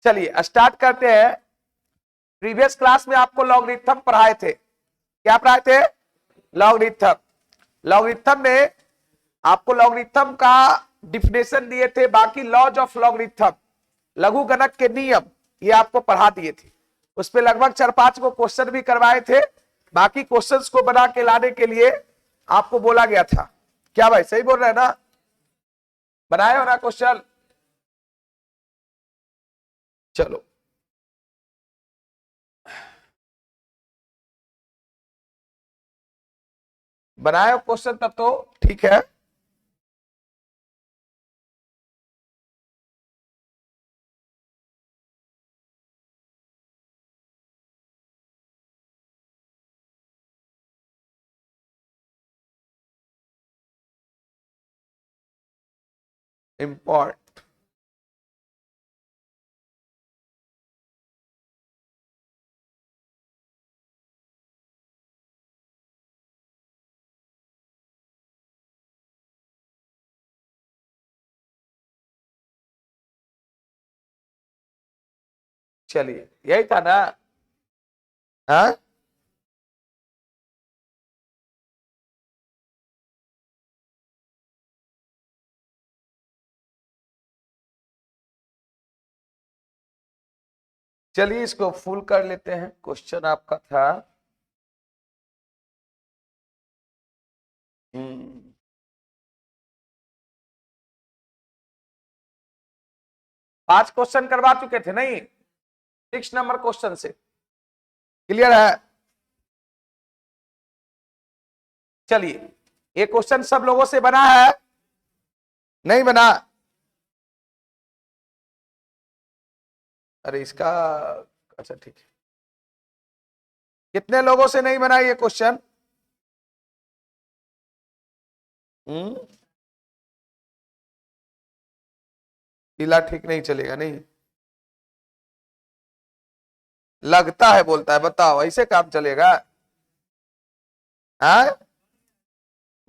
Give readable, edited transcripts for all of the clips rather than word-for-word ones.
चलिए स्टार्ट करते हैं। प्रीवियस क्लास में आपको लॉगरिथम पढ़ाए थे। क्या पढ़ाए थे? लॉगरिथम। लॉगरिथम में आपको लॉगरिथम का डिफिनेशन दिए थे, बाकी लॉज ऑफ लॉगरिथम, लघु गणक के नियम, ये आपको पढ़ा दिए थे। उस पे लगभग 4-5 को क्वेश्चन भी करवाए थे। बाकी क्वेश्चंस को बना के लाने के लिए आपको बोला गया था। क्या भाई सही बोल रहे हैं ना? बनाए हो ना क्वेश्चन? चलो बनाए हो क्वेश्चन तब तो ठीक है। इंपॉर्ट चलिए यही था ना? हाँ चलिए इसको फुल कर लेते हैं। क्वेश्चन आपका था हम्म 5 क्वेश्चन करवा चुके थे नहीं? 6 नंबर क्वेश्चन से क्लियर है? चलिए ये क्वेश्चन सब लोगों से बना है नहीं बना? अरे इसका अच्छा ठीक है। कितने लोगों से नहीं बना ये क्वेश्चन? पीला ठीक नहीं चलेगा नहीं? लगता है बोलता है, बताओ ऐसे काम चलेगा? हाँ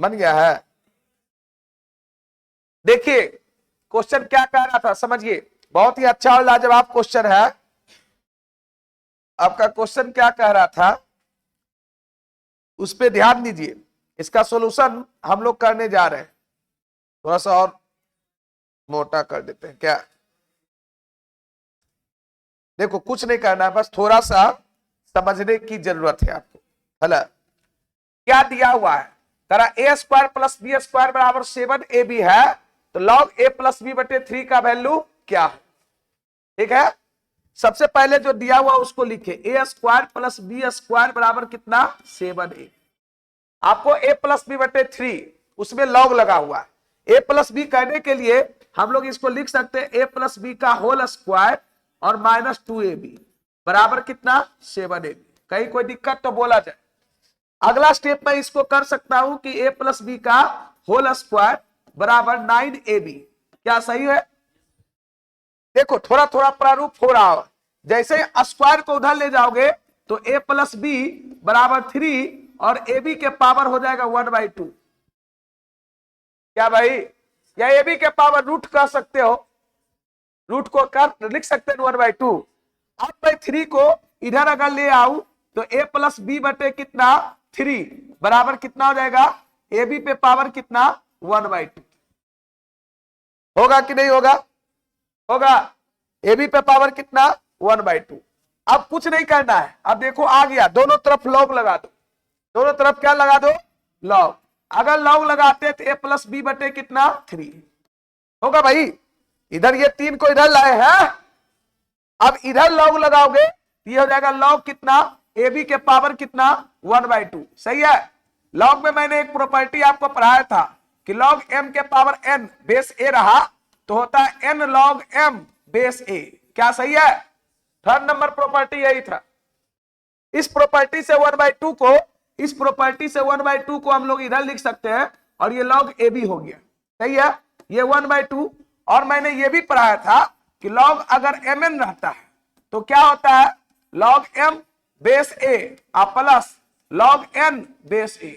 बन गया है। देखिए क्वेश्चन क्या कह रहा था समझिए, बहुत ही अच्छा और लाजवाब क्वेश्चन है आपका। क्वेश्चन क्या कह रहा था उस पर ध्यान दीजिए। इसका सॉल्यूशन हम लोग करने जा रहे हैं। थोड़ा सा और मोटा कर देते हैं क्या? देखो कुछ नहीं करना है, बस थोड़ा सा समझने की जरूरत है आपको। भला क्या दिया हुआ है? करा ए स्क्वायर प्लस बी स्क्वायर बराबर 7ab है, तो लॉग ए प्लस बी बटे 3 का वैल्यू क्या है? ठीक है, सबसे पहले जो दिया हुआ उसको लिखे। ए स्क्वायर प्लस बी स्क्वायर बराबर कितना? 7a। आपको ए प्लस बी बटे 3 उसमें लॉग लगा हुआ है। ए प्लस बी करने के लिए हम लोग इसको लिख सकते हैं ए प्लस बी का होल स्क्वायर और -2ab बराबर कितना? 7ab। कहीं कोई दिक्कत तो बोला जाए। अगला स्टेप में इसको कर सकता हूं कि ए प्लस बी का होल स्क्वायर बराबर 9ab। क्या सही है? देखो थोड़ा थोड़ा प्रारूप हो रहा हो। जैसे स्क्वायर को उधर ले जाओगे तो ए प्लस बी बराबर 3 और ए बी के पावर हो जाएगा 1/2। क्या भाई? या ए बी के पावर रूट कर सकते हो, रूट को कर लिख सकते हैं 1/2। अब मैं 3 को इधर अगर ले आऊं तो ए प्लस बी बटे कितना? 3 बराबर कितना हो जाएगा? ए बी पे पावर कितना? 1/2। होगा कि नहीं होगा? होगा। ए बी पे पावर कितना? 1/2। अब कुछ नहीं करना है। अब देखो आ गया, दोनों तरफ लॉग लगा दो। दोनों तरफ क्या लगा दो? लॉग। अगर लॉग लगाते तो ए प्लस बी बटे कितना? 3 होगा भाई। इधर ये 3 को इधर लाए हैं, अब इधर लॉग लगाओगे ये हो जाएगा लॉग कितना? ए बी के पावर कितना? 1/2। सही है। लॉग में मैंने एक प्रॉपर्टी आपको पढ़ाया था कि लॉग एम के पावर एन बेस ए रहा तो होता है एन लॉग एम बेस ए। क्या सही है? 3rd नंबर प्रॉपर्टी यही था। इस प्रॉपर्टी से 1/2 को, इस प्रॉपर्टी से 1/2 को हम लोग इधर लिख सकते हैं और ये लॉग ए बी हो गया। सही है, ये 1/2। और मैंने ये भी पढ़ाया था कि लॉग अगर एम एन रहता है तो क्या होता है? लॉग एम बेस ए प्लस लॉग एन बेस ए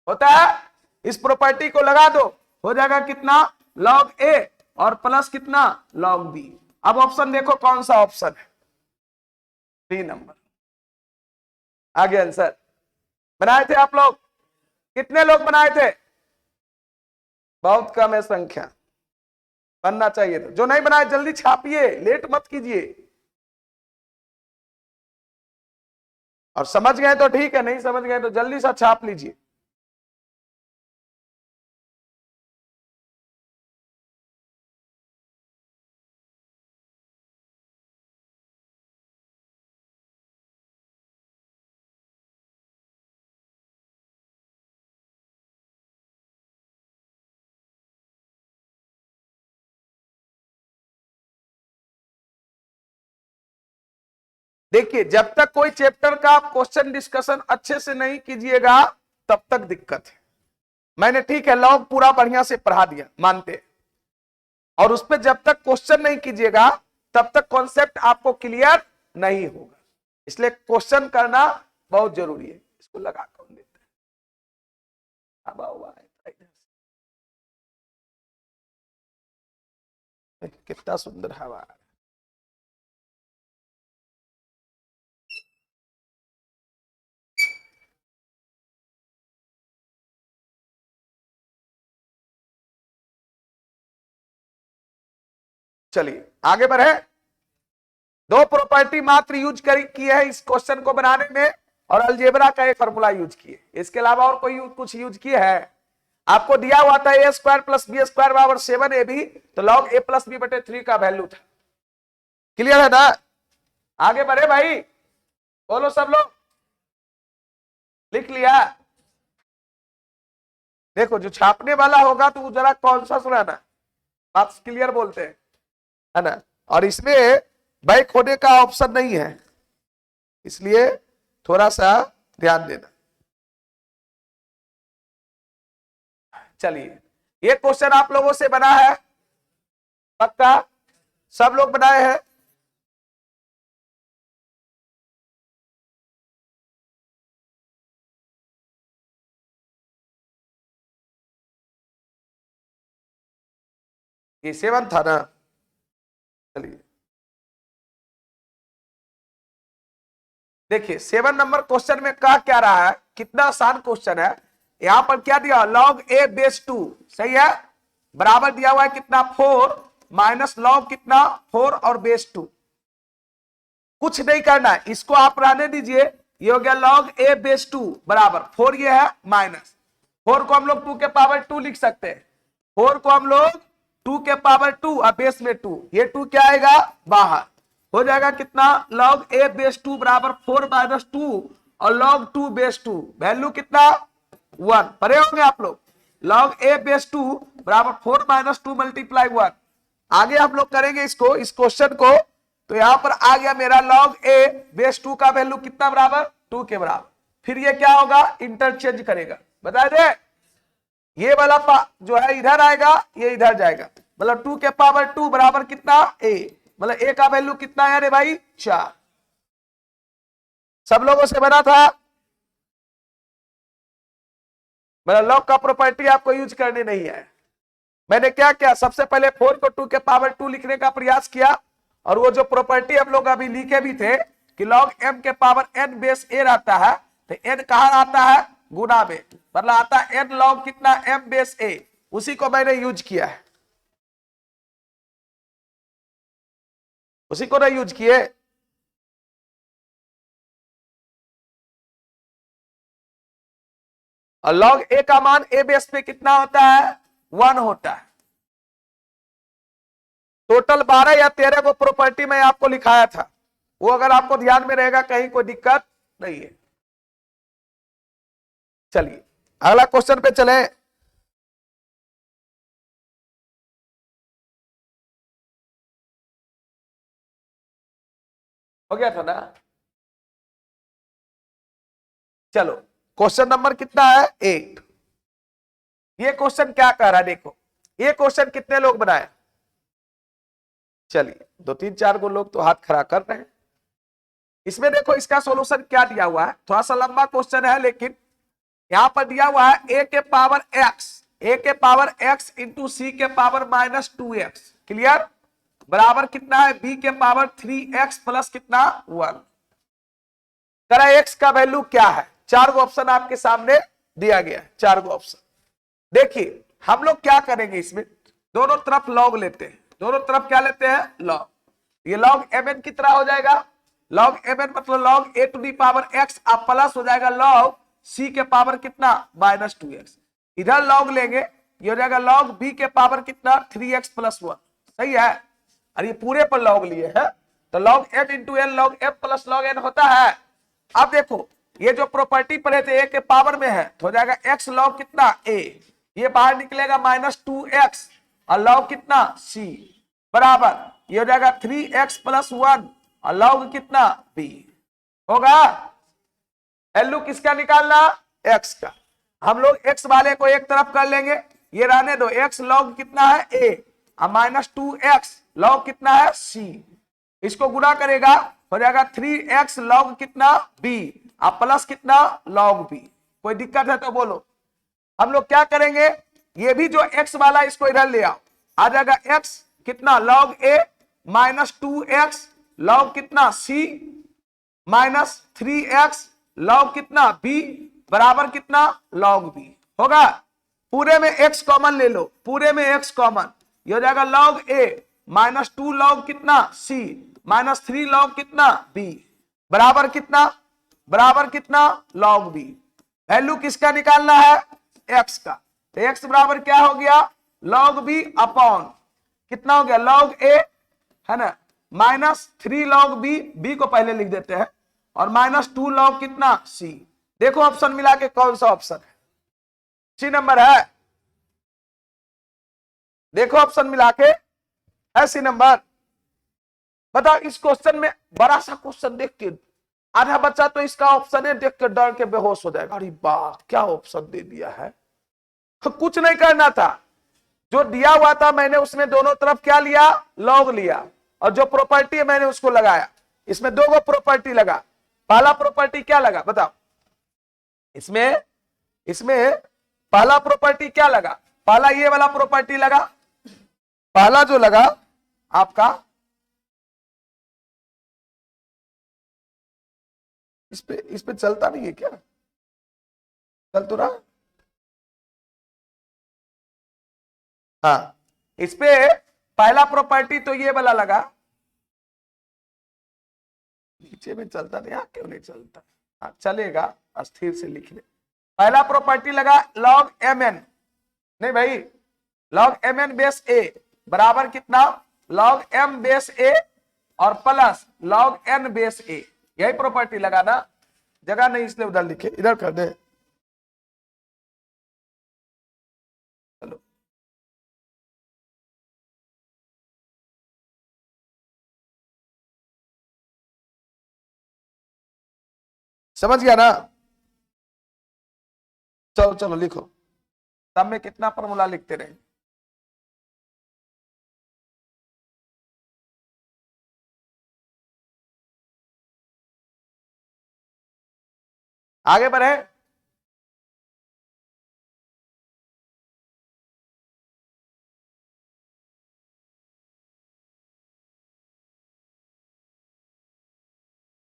होता है। इस प्रॉपर्टी को लगा दो, हो जाएगा कितना? लॉग ए और प्लस कितना? Log B. अब ऑप्शन देखो कौन सा ऑप्शन है, 3 नंबर। आगे आंसर बनाए थे आप लोग, कितने लोग बनाए थे? बहुत कम है संख्या, बनना चाहिए था। जो नहीं बनाए जल्दी छापिए, लेट मत कीजिए। और समझ गए तो ठीक है, नहीं समझ गए तो जल्दी से छाप लीजिए। देखिए, जब तक कोई चैप्टर का आप क्वेश्चन डिस्कशन अच्छे से नहीं कीजिएगा तब तक दिक्कत है। मैंने ठीक है लॉग पूरा बढ़िया से पढ़ा दिया, मानते हैं, और उस पर जब तक क्वेश्चन नहीं कीजिएगा तब तक कॉन्सेप्ट आपको क्लियर नहीं होगा। इसलिए क्वेश्चन करना बहुत जरूरी है। इसको लगा कौन देता है, कितना सुंदर हवा है। चलिए आगे बढ़े। 2 प्रॉपर्टी मात्र यूज किए हैं इस क्वेश्चन को बनाने में, और अलजेब्रा का एक फॉर्मूला यूज किए। इसके अलावा और कोई कुछ यूज किए है? आपको दिया हुआ था ए स्क्वायर प्लस बी स्क्वायर बराबर 7ab, तो लॉग ए प्लस बी बटे 3 का वैल्यू था। क्लियर है ना? आगे बढ़े भाई, बोलो सब लोग, लिख लिया? देखो जो छापने वाला होगा तो वो जरा कॉन्शियस रहना, बात क्लियर बोलते हैं, है ना? और इसमें बैक होने का ऑप्शन नहीं है, इसलिए थोड़ा सा ध्यान देना। चलिए, ये क्वेश्चन आप लोगों से बना है पक्का? सब लोग बनाए हैं? ये 7 था ना? चलिए देखिए, 7 नंबर क्वेश्चन में कहा क्या रहा है, कितना आसान क्वेश्चन है। यहां पर क्या दिया, लॉग ए बेस 2, सही है, बराबर दिया हुआ है कितना, 4 माइनस लॉग कितना, 4 और बेस 2। कुछ नहीं करना है, इसको आप रहने दीजिए। ये हो गया लॉग ए बेस 2 बराबर 4, ये है माइनस 4 को हम लोग 2 के पावर 2 लिख सकते हैं। 4 को हम लोग 2 के पावर 2 और बेस में 2, ये 2 क्या आएगा बाहर, हो जाएगा कितना, लॉग ए बेस 2 बराबर 4 माइनस 2 और लॉग 2 बेस 2, वैल्यू कितना 1। पढ़े होंगे आप लोग, लॉग ए बेस 2 बराबर 4 माइनस 2 मल्टीप्लाई 1। आगे हम लोग करेंगे इसको, इस क्वेश्चन को, तो यहां पर आ गया मेरा लॉग ए बेस 2 का वैल्यू कितना बराबर 2 के बराबर। फिर ये क्या होगा, इंटरचेंज करेगा, बता दे, ये वाला जो है इधर आएगा, ये इधर जाएगा, मतलब 2 के पावर 2 बराबर कितना ए, मतलब ए का वैल्यू कितना है रे भाई 4। सब लोगों से बना था, मतलब लॉग का प्रॉपर्टी आपको यूज करनी नहीं है। मैंने क्या किया, सबसे पहले 4 को 2 के पावर 2 लिखने का प्रयास किया, और वो जो प्रॉपर्टी हम लोग अभी लिखे भी थे कि लॉग m के पावर n बेस a रहता है, तो n कहां आता है, गुना में, मतलब आता है n लॉग कितना m बेस a, उसी को मैंने यूज किया है, उसी को नहीं यूज किए। और लॉग a का मान a बेस पे कितना होता है, 1 होता है। टोटल 12 या 13 को प्रॉपर्टी में आपको लिखाया था, वो अगर आपको ध्यान में रहेगा कहीं कोई दिक्कत नहीं है। चलिए अगला क्वेश्चन पे चले। हो गया था ना? चलो क्वेश्चन नंबर कितना है, 8। ये क्वेश्चन क्या कह रहा है, देखो ये क्वेश्चन कितने लोग बनाए? चलिए 2-3-4 को लोग तो हाथ खड़ा कर रहे हैं। इसमें देखो इसका सॉल्यूशन क्या दिया हुआ है, थोड़ा सा लंबा क्वेश्चन है, लेकिन यहां पर दिया हुआ है a के पावर x, a के पावर x इंटू सी के पावर -2x। क्लियर? बराबर कितना है b के पावर 3x प्लस कितना 1। करा x का वैल्यू क्या है, चार गो ऑप्शन आपके सामने दिया गया है, चार गो ऑप्शन। देखिए हम लोग क्या करेंगे, इसमें दोनों तरफ लॉग लेते हैं, दोनों तरफ क्या लेते हैं लॉग। ये लॉग mn की तरह हो जाएगा, लॉग mn मतलब log a to the power x अब प्लस हो जाएगा लॉग c के पावर कितना -2x। इधर लॉग लेंगे, ये हो जाएगा लॉग b के पावर कितना 3x प्लस 1। सही है, और ये पूरे पर लॉग लिए है तो log m into N log m plus log n होता है। अब देखो ये जो प्रॉपर्टी पढ़े थे a के पावर में है तो हो जाएगा x लॉग कितना a, ये बाहर निकलेगा -2x और लॉग कितना c बराबर ये हो जाएगा 3x प्लस 1 और लॉग कितना b होगा। वैल्यू किसका निकालना, x का। हम लोग x वाले को एक तरफ कर लेंगे, ये रहने दो, x लॉग कितना है a और -2x लॉग कितना है c, इसको गुणा करेगा हो जाएगा 3x लॉग कितना b और प्लस कितना लॉग b। कोई दिक्कत है तो बोलो। हम लोग क्या करेंगे, ये भी जो x वाला इसको इधर ले आओ, आ जाएगा x कितना लॉग a -2x लॉग कितना c -3x लॉग कितना b बराबर कितना लॉग b होगा। पूरे में x कॉमन ले लो, पूरे में x कॉमन, ये हो जाएगा लॉग a -2 लॉग कितना c -3 लॉग कितना b बराबर कितना लॉग b। वैल्यू किसका निकालना है, x का। तो x बराबर क्या हो गया लॉग b अपॉन कितना हो गया लॉग a है ना -3 लॉग b को पहले लिख देते हैं और -2 लॉग कितना c। देखो ऑप्शन मिला के कौन सा ऑप्शन है, सी नंबर है। देखो ऑप्शन मिला के है सी नंबर। बताओ इस क्वेश्चन में, बड़ा सा क्वेश्चन देख के आधा बच्चा तो इसका ऑप्शन है देख के डर के बेहोश हो जाएगा, अरे वाह क्या ऑप्शन दे दिया है। कुछ नहीं करना था, जो दिया हुआ था मैंने उसमें दोनों तरफ क्या लिया लॉग लिया और जो प्रॉपर्टी है मैंने उसको लगाया। इसमें दो गो प्रॉपर्टी लगा, पहला प्रॉपर्टी क्या लगा बताओ, इसमें पहला प्रॉपर्टी क्या लगा, पहला ये वाला प्रॉपर्टी लगा, पहला जो लगा आपका इस पे चलता नहीं है क्या, चल तो रहा। हाँ इस पे पहला प्रॉपर्टी तो ये वाला लगा, नीचे में चलता नहीं, क्यों नहीं चलता, हाँ चलेगा अस्थिर से लिख ले। पहला प्रॉपर्टी लगा लॉग mn, नहीं भाई लॉग mn बेस a बराबर कितना लॉग m बेस a और plus log n base a, यही प्रॉपर्टी लगा ना, जगह नहीं इसलिए उधर लिखे, इधर कर दे। चलो समझ गया ना, चलो चलो लिखो, तब में कितना फॉर्मूला लिखते रहे। आगे बढ़े,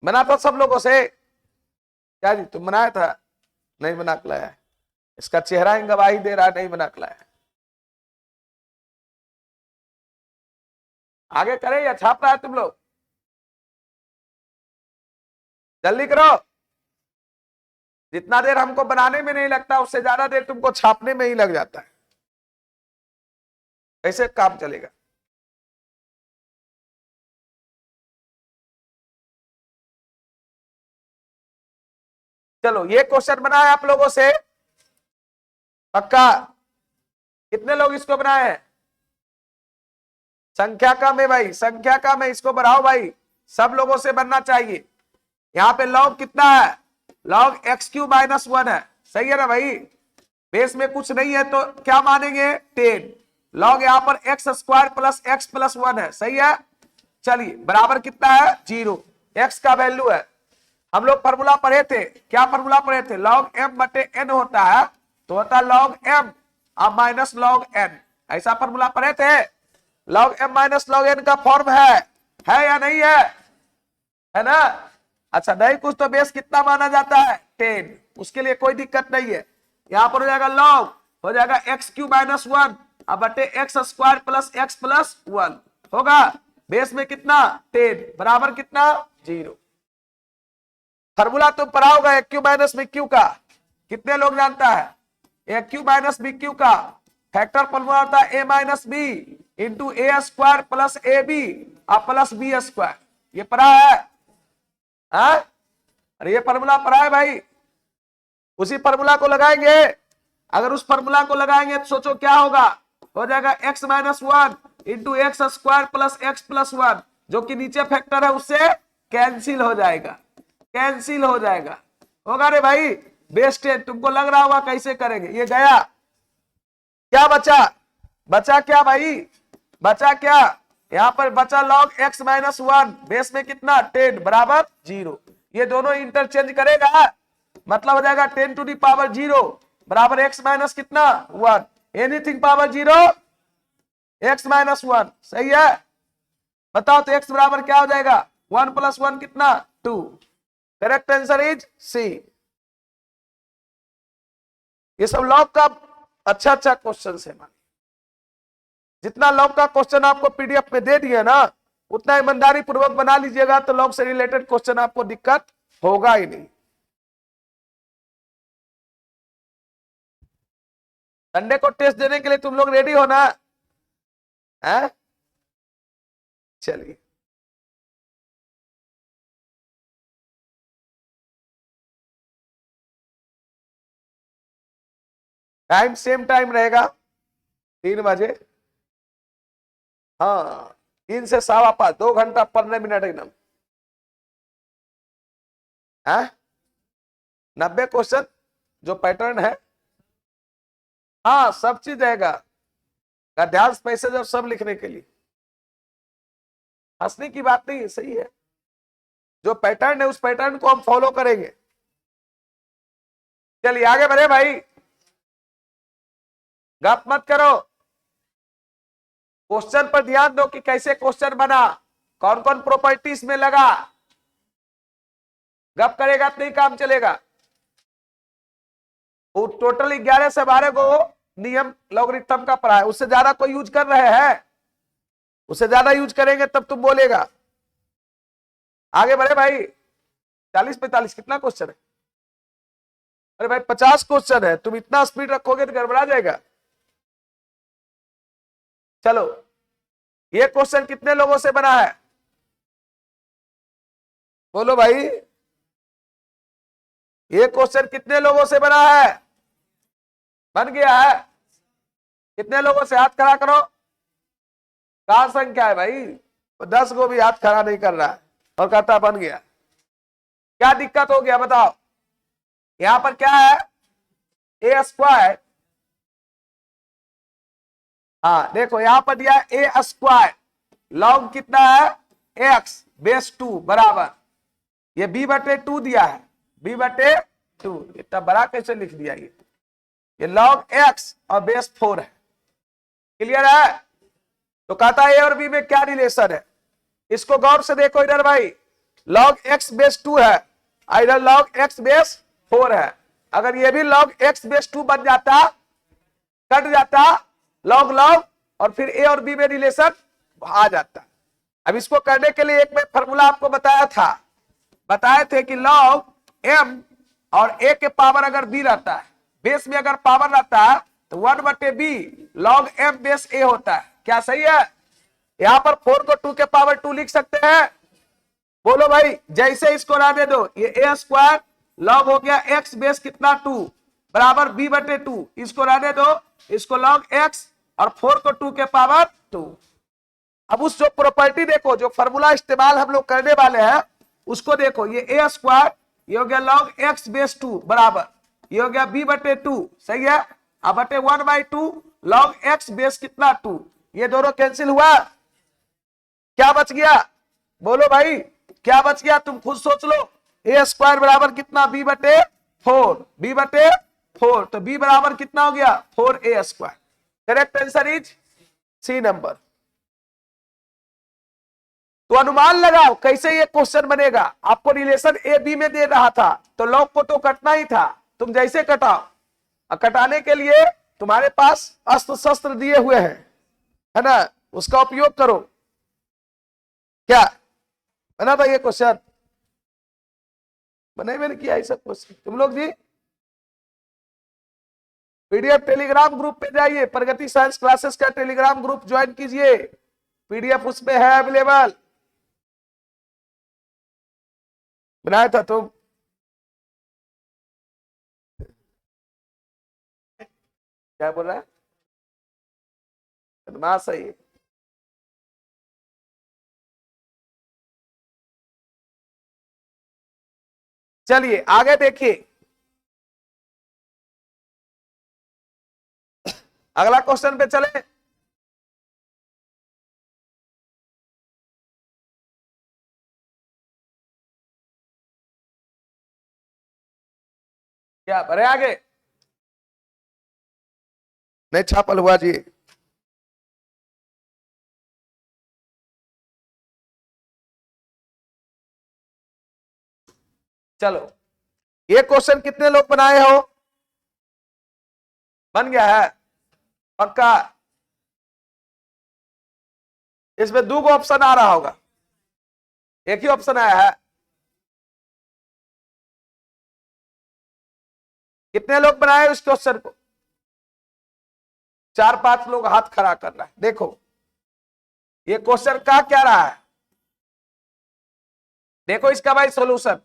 बना था सब लोगों से क्या जी, तुम बनाया था, नहीं बना के लाया, इसका चेहरा ही गवाही दे रहा नहीं बना के लाया। आगे करे या छाप रहा है तुम लोग, जल्दी करो, जितना देर हमको बनाने में नहीं लगता उससे ज्यादा देर तुमको छापने में ही लग जाता है, कैसे काम चलेगा। चलो ये क्वेश्चन बना है आप लोगों से पक्का, कितने लोग इसको बनाए हैं, संख्या कम है भाई, संख्या कम है, इसको बढ़ाओ भाई, सब लोगों से बनना चाहिए। यहाँ पे लॉग कितना है लॉग x³ -1 है, सही है ना भाई, बेस में कुछ नहीं है तो क्या मानेंगे 10, लॉग यहाँ पर x² प्लस x प्लस 1 है, सही है। चलिए बराबर कितना है 0, x का वैल्यू है। हम लोग फॉर्मूला पढ़े थे, क्या फॉर्मूला पढ़े थे, लॉग m बटे n होता है तो होता है लॉग m और माइनस लॉग n, ऐसा फॉर्मूला पढ़े थे। Log m minus log n का फॉर्म है या नहीं है ना? अच्छा, नहीं कुछ तो बेस कितना माना जाता है 10, उसके लिए कोई दिक्कत नहीं है। यहां पर हो जाएगा लॉग, हो जाएगा एक्स क्यू माइनस 1 अब बटे x square plus x plus 1 होगा। बेस में कितना 10 बराबर कितना 0। फॉर्मूला तुम पढ़ा होगा A cube minus B cube का, कितने लोग जानता है? A cube minus B cube का फैक्टर फॉर्मूला होता है A minus B into A square plus A B और प्लस बी स्क्वायर। ये पढ़ा है? अरे ये फॉर्मूला पढ़ा है भाई। उसी फॉर्मूला को लगाएंगे, अगर उस फॉर्मूला को लगाएंगे तो सोचो क्या होगा, हो जाएगा x minus 1 into x square plus x plus 1, जो कि नीचे फैक्टर है उससे कैंसिल हो जाएगा, कैंसिल हो जाएगा। होगा रे भाई? बेस 10 तुमको लग रहा होगा कैसे करेंगे, ये गया। क्या बचा? बचा क्या भाई? बचा क्या? यहां पर बचा लॉग एक्स माइनस 1 बेस में कितना 10 बराबर 0। ये दोनों इंटरचेंज करेगा, मतलब हो जाएगा 10 टू दी पावर 0 बराबर एक्स माइनस कितना 1, एनीथिंग पावर 0 एक्स माइनस 1। सही है? बताओ तो एक्स बराबर क्या हो जाएगा? 1 प्लस 1 कितना 2। Correct answer is C. ये सब लॉग का अच्छा क्वेश्चन है। जितना लॉग का क्वेश्चन आपको पीडीएफ में दे दिया ना, उतना ईमानदारी पूर्वक बना लीजिएगा तो लॉग से रिलेटेड क्वेश्चन आपको दिक्कत होगा ही नहीं। संडे को टेस्ट देने के लिए तुम लोग रेडी हो ना? है? चलिए, टाइम सेम टाइम रहेगा 3 बजे। हाँ, 3 से 5:15 2 घंटा 15 मिनट एकदम। 90 क्वेश्चन जो पैटर्न है। हाँ, सब चीज रहेगा, गद्यांश पैसेज और सब लिखने के लिए। हंसने की बात नहीं है, सही है। जो पैटर्न है उस पैटर्न को हम फॉलो करेंगे। चलिए आगे बढ़े भाई, गप मत करो। क्वेश्चन पर ध्यान दो कि कैसे क्वेश्चन बना, कौन कौन प्रॉपर्टीज में लगा। गप करेगा तो नहीं काम चलेगा। वो टोटल 11 से 12 को नियम लॉगरिथम का पढ़ा है, उससे ज्यादा कोई यूज कर रहे हैं? उससे ज्यादा यूज करेंगे तब तुम बोलेगा। आगे बढ़े भाई, 40-45 कितना क्वेश्चन है? अरे भाई 50 क्वेश्चन है, तुम इतना स्पीड रखोगे तो गड़बड़ा जाएगा। चलो, ये क्वेश्चन कितने लोगों से बना है? बोलो भाई, ये क्वेश्चन कितने लोगों से बना है? बन गया है? कितने लोगों से? हाथ खड़ा करो। कहां संख्या है भाई? 10 को भी हाथ खड़ा नहीं कर रहा है और कहता बन गया। क्या दिक्कत हो गया बताओ? यहां पर क्या है? ए स्क्वायर। हाँ देखो, यहां पर दिया ए स्क्वायर लॉग कितना है एक्स बेस 2 बराबर, ये बी बटे 2 दिया है, बी बटे 2। इतना बड़ा कैसे लिख दिया? ये लॉग एक्स और बेस 4 है। क्लियर है? तो कहता है ए और बी में क्या रिलेशन है, इसको गौर से देखो इधर भाई। लॉग एक्स बेस 2 है, इधर लॉग एक्स बेस 4 है। अगर ये भी लॉग एक्स बेस 2 बन जाता, कट जाता लॉग लॉग, और फिर ए और बी में रिलेशन आ जाता। अब इसको करने के लिए एक मैं फॉर्मूला आपको बताया था, बताए थे कि लॉग एम और ए के पावर अगर बी रहता है, बेस में अगर पावर रहता है तो 1 बटे बी लॉग एम बेस ए होता है। क्या सही है? यहां पर 4 को 2 के पावर 2 लिख सकते हैं। बोलो भाई, जैसे इसको रहने दो, ये ए स्क्वायर लॉग हो गया एक्स बेस कितना 2 बराबर बी बटे 2, इसको रहने दो, इसको लॉग एक्स और 4 को 2 के पावर 2। अब उस जो प्रॉपर्टी देखो, जो फॉर्मूला इस्तेमाल हम लोग करने वाले हैं उसको देखो। ये ए स्क्वायर, ये हो गया लॉग एक्स बेस 2 बराबर, ये हो गया बी बटे 2। सही है? अब बटे 1/2 लॉग एक्स बेस कितना 2, ये दोनों कैंसिल हुआ। क्या बच गया? बोलो भाई, क्या बच गया? तुम खुद सोच लो। ए स्क्वायर बराबर कितना? बी बटे 4, बी बटे 4, तो बी बराबर कितना हो गया 4 A square. Correct answer is C number. तो अनुमान लगाओ कैसे ये क्वेश्चन बनेगा। आपको रिलेशन ए बी में दे रहा था तो लॉग को तो कटना ही था, तुम जैसे कटाओ। और कटाने के लिए तुम्हारे पास अस्त्र शस्त्र दिए हुए हैं, है ना, उसका उपयोग करो। क्या बना था ये क्वेश्चन? बनाई मैंने किया सब क्वेश्चन तुम लोग जी। पीडीएफ टेलीग्राम ग्रुप पे जाइए, प्रगति साइंस क्लासेस का टेलीग्राम ग्रुप ज्वाइन कीजिए, पीडीएफ उसमें है अवेलेबल। बनाया था तुम? क्या बोल रहा है? बदमाश सही है। चलिए आगे देखिए, अगला क्वेश्चन पे चले। क्या बढ़े आगे? नहीं छापल हुआ जी। चलो ये क्वेश्चन कितने लोग बनाए हो? बन गया है पक्का? इसमें दो ऑप्शन आ रहा होगा, एक ही ऑप्शन आया है। कितने लोग बनाए उस क्वेश्चन को? 4-5 लोग हाथ खड़ा कर रहा है। देखो ये क्वेश्चन का क्या रहा है, देखो इसका भाई सॉल्यूशन।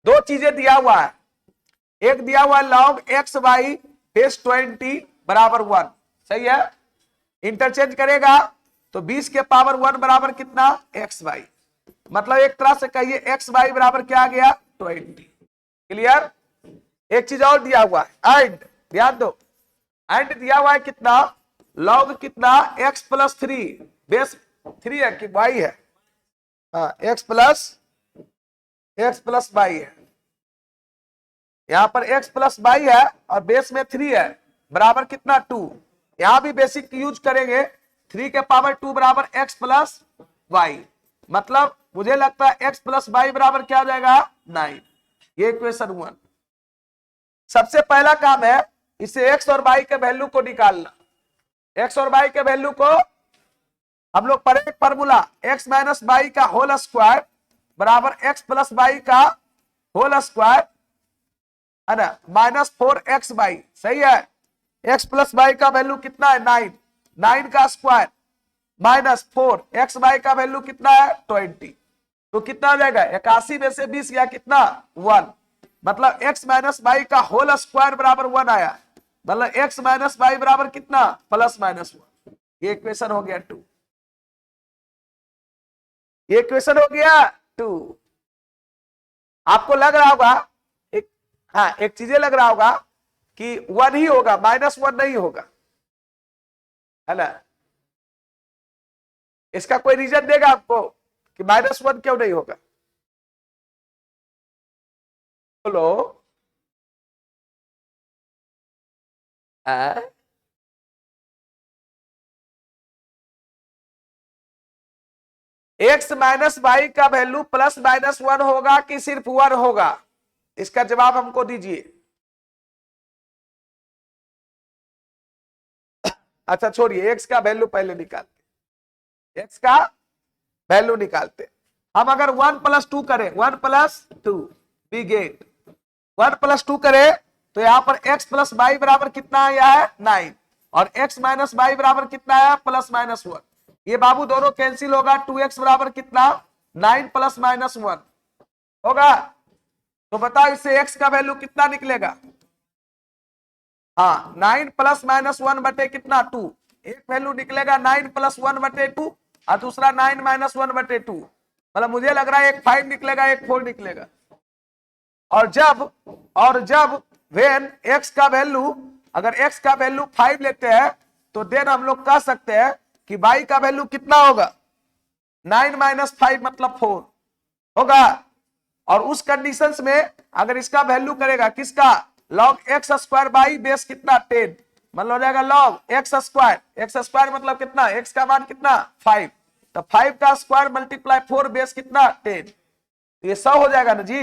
दो चीजें दिया हुआ है, एक दिया हुआ है log x बाई बेस 20 बराबर 1, सही है। इंटरचेंज करेगा तो 20 के पावर 1 बराबर कितना? x बाई, मतलब एक तरह से कहिए x बाई बराबर क्या आ गया? 20। क्लियर? एक चीज और दिया हुआ है एंड, ध्यान दो, एंड दिया हुआ है कितना? log कितना? x प्लस 3, बेस 3 है कि y है? हाँ x प्लस y है, यहां पर x प्लस y है और बेस में 3 है, बराबर कितना? 2। यहां भी बेसिक यूज करेंगे, 3 के पावर 2 बराबर x प्लस y, मतलब मुझे लगता है x प्लस y बराबर क्या हो जाएगा? 9। ये इक्वेशन 1। सबसे पहला काम है इसे x और y के वैल्यू को निकालना। x और y के वैल्यू को हम लोग पढ़े फॉर्मूला, x माइनस y का होल स्क्वायर बराबर x प्लस y का होल स्क्वायर, है ना, -4xy, सही है। x प्लस y का वैल्यू कितना है? 9, 9 का स्क्वायर -4 का वैल्यू कितना है? 20। तो कितना हो जाएगा? 81 में से 20 या कितना? 1, मतलब x माइनस y का होल स्क्वायर बराबर 1 आया, मतलब x माइनस y बराबर कितना? +-1। ये इक्वेशन हो गया 2, ये इक्वेशन हो गया 2। आपको लग रहा होगा एक, हाँ एक चीजें लग रहा होगा कि 1 ही होगा, -1 नहीं होगा, है ना। इसका कोई रीजन देगा आपको कि -1 क्यों नहीं होगा? बोलो। x माइनस वाई का वैल्यू +-1 होगा कि सिर्फ 1 होगा? इसका जवाब हमको दीजिए। अच्छा छोड़िए, x का वैल्यू पहले निकालते, x का वैल्यू निकालते। हम अगर 1 + 2 करें, 1 + 2 वी गेट 1 + 2 करें तो यहां पर x प्लस वाई बराबर कितना आया है? 9, और x माइनस वाई बराबर कितना आया? +-1। ये बाबू दोनों कैंसिल होगा, 2x बराबर कितना? 9 +-1 होगा। तो बताओ इससे x का वैल्यू कितना निकलेगा? हाँ 9 +-1 बटे कितना? 2। एक वैल्यू निकलेगा 9 +1 बटे 2 और दूसरा 9 -1 बटे 2, मतलब मुझे लग रहा है एक 5 निकलेगा, एक 4 निकलेगा। और जब वेन x का वैल्यू, अगर x का वैल्यू 5 लेते हैं तो देन हम लोग कह सकते हैं कि y का वैल्यू कितना होगा? 9 - 5 मतलब 4 होगा। और उस कंडीशंस में अगर इसका वैल्यू करेगा किसका? log x² बाई बेस कितना? 10, मतलब हो जाएगा log x² मतलब कितना? x का मान कितना? 5, तो 5 का स्क्वायर मल्टीप्लाई 4 बेस कितना 10, ये 100 हो जाएगा ना जी।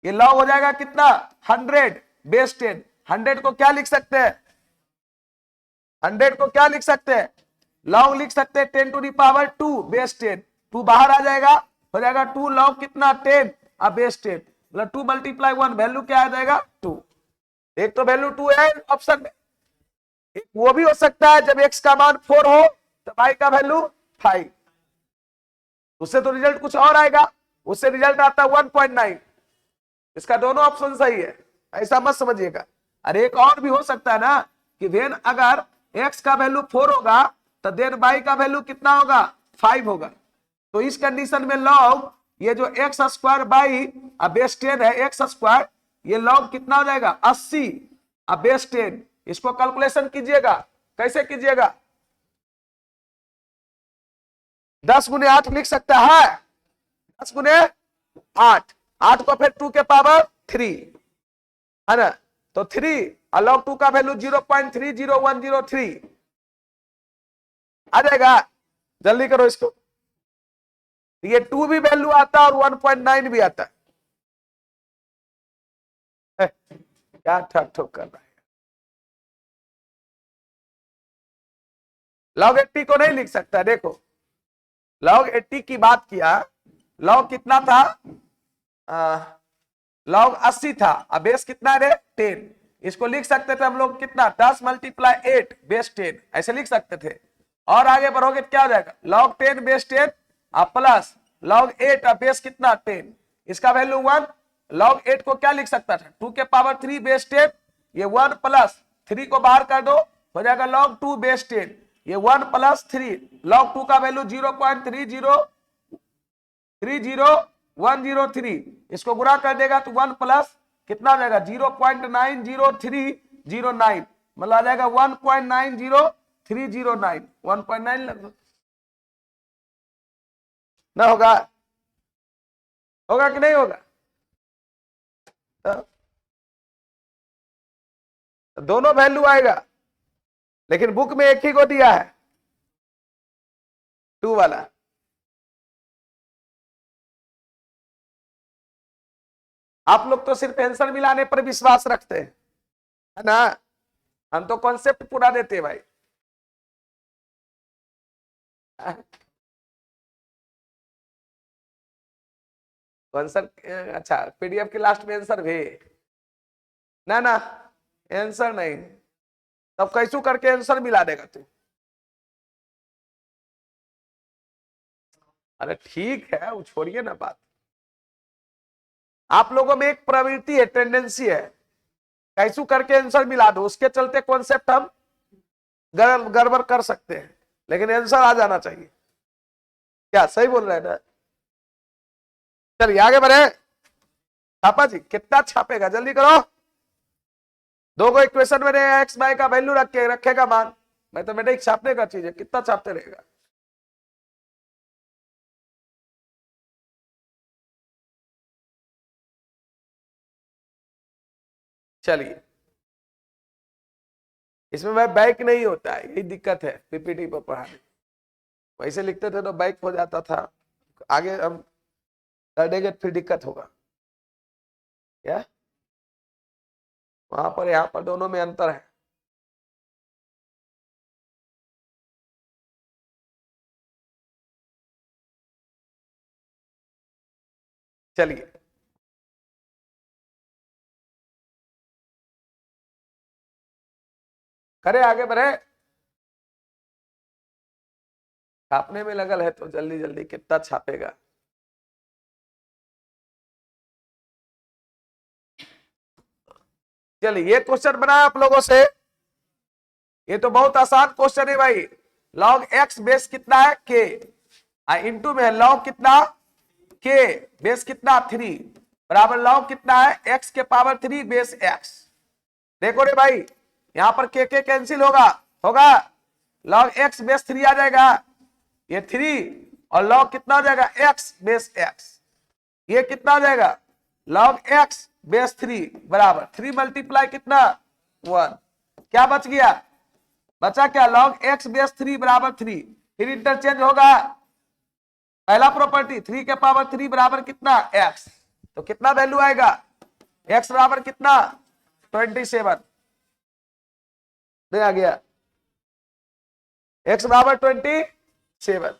ये लॉग हो जाएगा कितना 100 बेस 10। 100 को क्या लिख सकते हैं, 100 को क्या लिख सकते हैं, लॉग लिख सकते हैं 10 टू द पावर 2 बेस 10। 2 बाहर आ जाएगा, हो जाएगा 2 लॉग कितना 10 अब बेस 10, मतलब 2 मल्टीप्लाई 1 वैल्यू क्या आ जाएगा 2। एक तो वैल्यू 2 है ऑप्शन में, एक वो भी हो सकता है जब x का मान 4 हो तो y का वैल्यू 5, उससे तो रिजल्ट कुछ और आएगा, उससे रिजल्ट आता है 1.9। इसका दोनों ऑप्शन सही है, ऐसा मत समझिएगा। अरे एक और भी हो सकता है ना कि वेन अगर x का वैल्यू 4 होगा तो देन y का वैल्यू कितना होगा 5 होगा। तो इस कंडीशन में लॉग ये जो एक्स स्क्वायर बाई बेस 10 है एक्स स्क्वायर, ये लॉग कितना हो जाएगा 80 बेस 10। इसको कैलकुलेशन कीजिएगा, कैसे कीजिएगा, 10 गुने 8 लिख सकता है, 10 गुने 8, 8 को फिर 2 के पावर 3 है ना, तो 3 और लॉग 2 का वैल्यू 0.30103 आ जाएगा। जल्दी करो इसको, ये 2 भी वैल्यू आता है और 1.9 भी आता है। क्या ठक ठोक कर रहा है, लॉग 80 को नहीं लिख सकता। देखो लॉग 80 की बात किया, लॉग कितना था लॉग 80 था, अब बेस कितना है 10। इसको लिख सकते थे हम लोग कितना 10 मल्टीप्लाई 8 बेस 10, ऐसे लिख सकते थे। और आगे बढ़ोगे क्या हो जाएगा log 10 base 10 plus log 8 base कितना 10, इसका वैल्यू 1। लॉग 8 को क्या लिख सकता था 2 के पावर 3 बेस 10, ये 1 प्लस 3 को बाहर कर दो, हो जाएगा लॉग 2 बेस 10, ये 1 प्लस 3, लॉग 2 का वैल्यू 0.30103, इसको गुणा कर देगा तो 1 प्लस कितना हो जाएगा 0.90309, मतलब आ जाएगा 1.90309, 1.9 लगभग ना होगा, होगा कि नहीं होगा, तो दोनों वैल्यू आएगा, लेकिन बुक में एक ही को दिया है 2 वाला। आप लोग तो सिर्फ आंसर मिलाने पर विश्वास रखते हैं, है ना, हम तो कॉन्सेप्ट पूरा देते हैं भाई। आंसर अच्छा पीडीएफ के लास्ट में आंसर भी ना ना, आंसर नहीं, तब कैसू करके आंसर मिला देगा तू। अरे ठीक है वो छोड़िए ना बात, आप लोगों में एक प्रवृत्ति है, टेंडेंसी है, कैसू करके आंसर मिला दो, उसके चलते कॉन्सेप्ट हम गड़बड़ कर सकते हैं, लेकिन आंसर आ जाना चाहिए। क्या सही बोल रहे हैं ना, चलिए आगे बढ़े। छापा जी कितना छापेगा जल्दी करो, 2 को इक्वेशन में एक्स वाई का वैल्यू रखेगा मान, मैथमेटिक्स छापने का चीज है, कितना छापते रहेगा। चलिए इसमें भाई बैक नहीं होता है, यही दिक्कत है पीपीटी पर पढ़ाने, वैसे लिखते थे तो बैक हो जाता था, आगे हम कर देंगे फिर दिक्कत होगा क्या, वहां पर यहाँ पर दोनों में अंतर है। चलिए करे आगे बढ़े, छापने में लगल है तो जल्दी जल्दी कितना छापेगा। चलिए ये क्वेश्चन बनाया आप लोगों से, ये तो बहुत आसान क्वेश्चन है भाई। लॉग एक्स बेस कितना है के, इंटू में है लॉग कितना के बेस कितना 3 बराबर लॉग कितना है एक्स के पावर 3 बेस एक्स। देखो रे भाई यहां पर के कैंसिल होगा, होगा लॉग एक्स बेस 3 आ जाएगा, ये 3 और लॉग कितना हो जाएगा एक्स बेस एक्स, ये कितना हो जाएगा लॉग एक्स बेस 3 बराबर 3 मल्टीप्लाई कितना 1, क्या बच गया, बचा क्या लॉग एक्स बेस 3 बराबर 3, फिर इंटरचेंज होगा पहला प्रॉपर्टी 3 के पावर 3 बराबर कितना x, तो कितना वैल्यू आएगा x बराबर कितना 27 नहीं आ गया, x बराबर 27।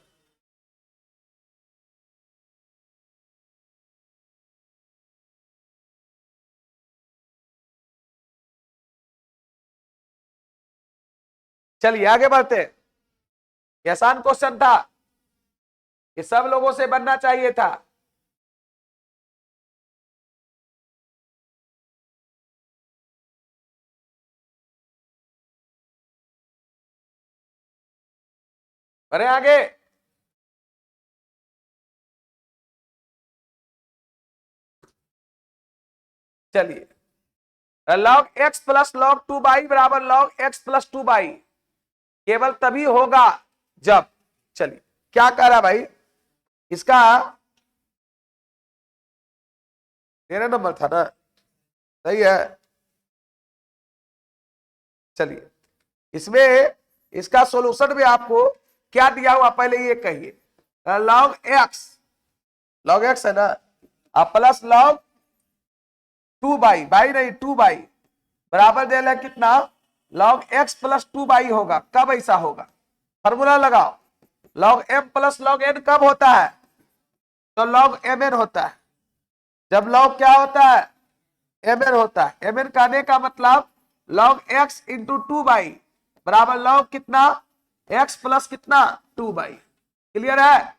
चलिए आगे बढ़ते हैं। ये आसान क्वेश्चन था, ये सब लोगों से बनना चाहिए था। बढ़े आगे। चलिए log x plus log 2y बराबर log x प्लस 2y केवल तभी होगा जब, चलिए क्या कह रहा भाई, इसका 13 नंबर था ना, सही है। चलिए इसमें इसका सॉल्यूशन में आपको क्या दिया हुआ पहले ये कहिए, log x है ना, अब प्लस log 2y, बाई नहीं 2y बराबर दे रहा कितना log x प्लस 2y होगा। कब ऐसा होगा, फॉर्मूला लगाओ, log m plus log n कब होता है, तो log mn होता है। जब log क्या होता है mn होता है, mn कहने का मतलब log x इंटू 2y बराबर log कितना x प्लस कितना 2y। क्लियर है,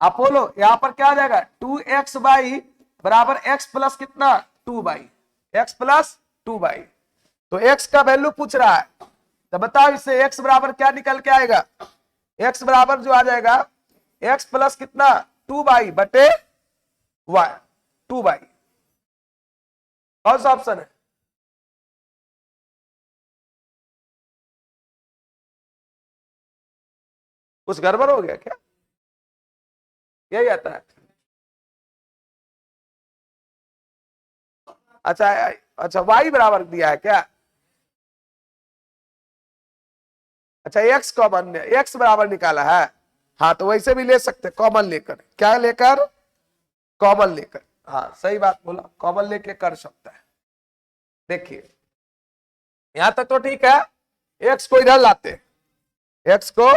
आप बोलो यहां पर क्या आ जाएगा 2xy बराबर x प्लस कितना 2y, x प्लस 2y। तो x का वैल्यू पूछ रहा है, तो बताओ इससे x बराबर क्या निकल के आएगा, x बराबर जो आ जाएगा x प्लस कितना 2y बटे y, 2y। कौन सा ऑप्शन है, कुछ गड़बड़ हो गया क्या, यही आता है। अच्छा अच्छा y बराबर दिया है क्या, अच्छा x कॉमन, x बराबर निकाला है, हाँ तो वैसे भी ले सकते कॉमन लेकर, क्या लेकर कॉमन लेकर, हाँ सही बात बोला, कॉमन लेके कर सकता है। देखिए यहां तक तो ठीक है, x को इधर लाते, x को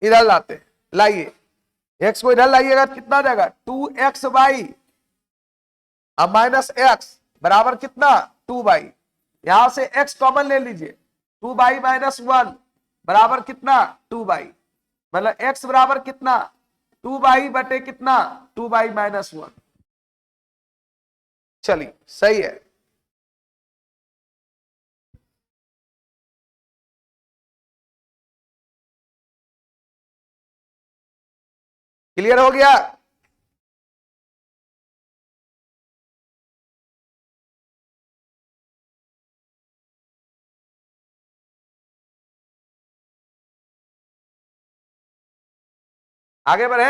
इधर लाते, लाइए x को इधर लाइएगा कितना जाएगा 2xy अब माइनस x बराबर कितना 2y, यहां से x कॉमन ले लीजिए, 2y माइनस 1 बराबर कितना 2y, मतलब x बराबर कितना 2y बटे कितना 2y माइनस 1। चलिए सही है। क्लियर हो गया, आगे बढ़े।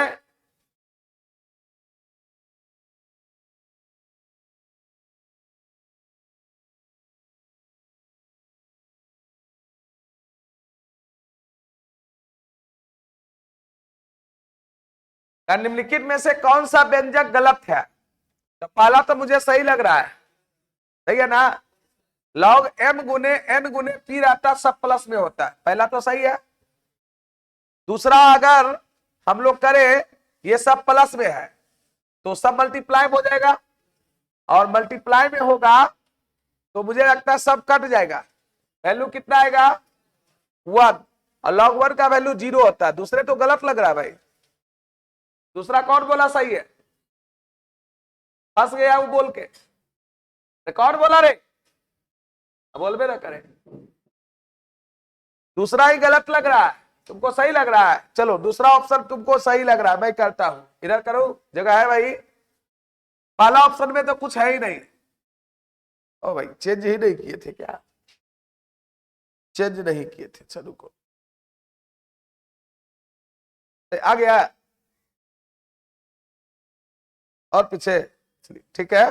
निम्नलिखित में से कौन सा व्यंजक गलत है, तो पहला तो मुझे सही लग रहा है, सही है ना, log m गुने n गुने p रहता सब प्लस में होता है, पहला तो सही है। दूसरा अगर हम लोग करें ये सब प्लस में है तो सब मल्टीप्लाई हो जाएगा, और मल्टीप्लाई में होगा तो मुझे लगता है सब कट जाएगा, वैल्यू कितना आएगा 1, और log 1 का वैल्यू 0 होता है। दूसरे तो गलत लग रहा है भाई, दूसरा कौन बोला सही है, फंस गया वो बोल के, कौन बोला रे, बोल भी ना करे, दूसरा ही गलत लग रहा है, तुमको सही लग रहा है, चलो दूसरा ऑप्शन तुमको सही लग रहा है, मैं करता हूं, इधर करो जगह है भाई, पहला ऑप्शन में तो कुछ है ही नहीं। ओ भाई चेंज ही नहीं किए थे क्या, चेंज नहीं किए थे, चलो को आ गया और पीछे, ठीक है।